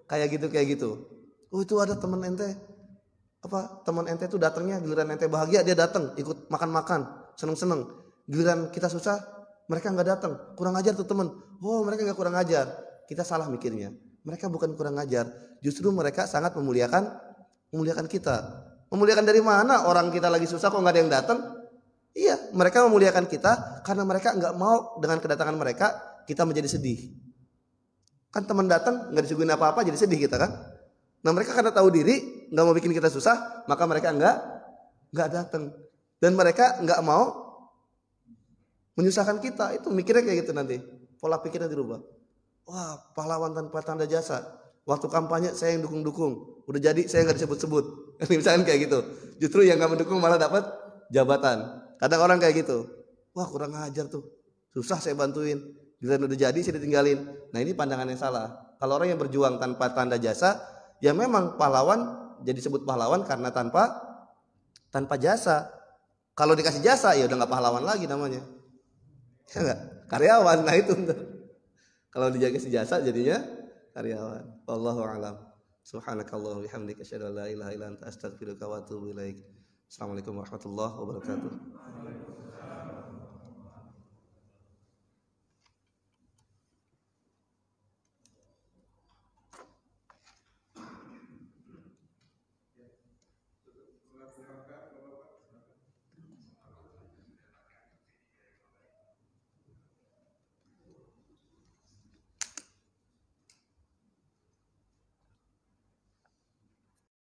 A: kayak gitu. Oh itu ada teman ente, teman ente tuh datangnya giliran ente bahagia dia datang ikut makan-makan, seneng-seneng. Giliran kita susah mereka nggak datang, kurang ajar tuh teman. Oh mereka nggak kurang ajar, kita salah mikirnya. Mereka bukan kurang ajar, justru mereka sangat memuliakan kita. Memuliakan dari mana? Orang kita lagi susah kok nggak ada yang datang? Iya, mereka memuliakan kita karena mereka nggak mau dengan kedatangan mereka kita menjadi sedih. Kan teman datang nggak disuguhin apa-apa jadi sedih kita kan. Nah mereka karena tahu diri nggak mau bikin kita susah, maka mereka nggak datang dan mereka nggak mau menyusahkan kita. Itu mikirnya kayak gitu nanti. Pola pikirnya dirubah. Wah pahlawan tanpa tanda jasa. Waktu kampanye saya yang dukung-dukung, udah jadi saya nggak disebut-sebut. Misalkan kayak gitu. Justru yang nggak mendukung malah dapat jabatan. Kadang orang kayak gitu. Wah kurang ajar tuh. Susah saya bantuin. Giliran udah jadi saya ditinggalin. Nah ini pandangan yang salah. Kalau orang yang berjuang tanpa tanda jasa, ya memang pahlawan jadi disebut pahlawan karena tanpa jasa. Kalau dikasih jasa ya udah nggak pahlawan lagi namanya. Ya enggak? Karyawan. Nah itu. Kalau dikasih jasa jadinya karyawan. Wallahu a'lam. Subhanakallah bihamdika asyhadu an la ilaha illa anta astaghfiruka wa atubu ilaik. Assalamualaikum warahmatullahi wabarakatuh.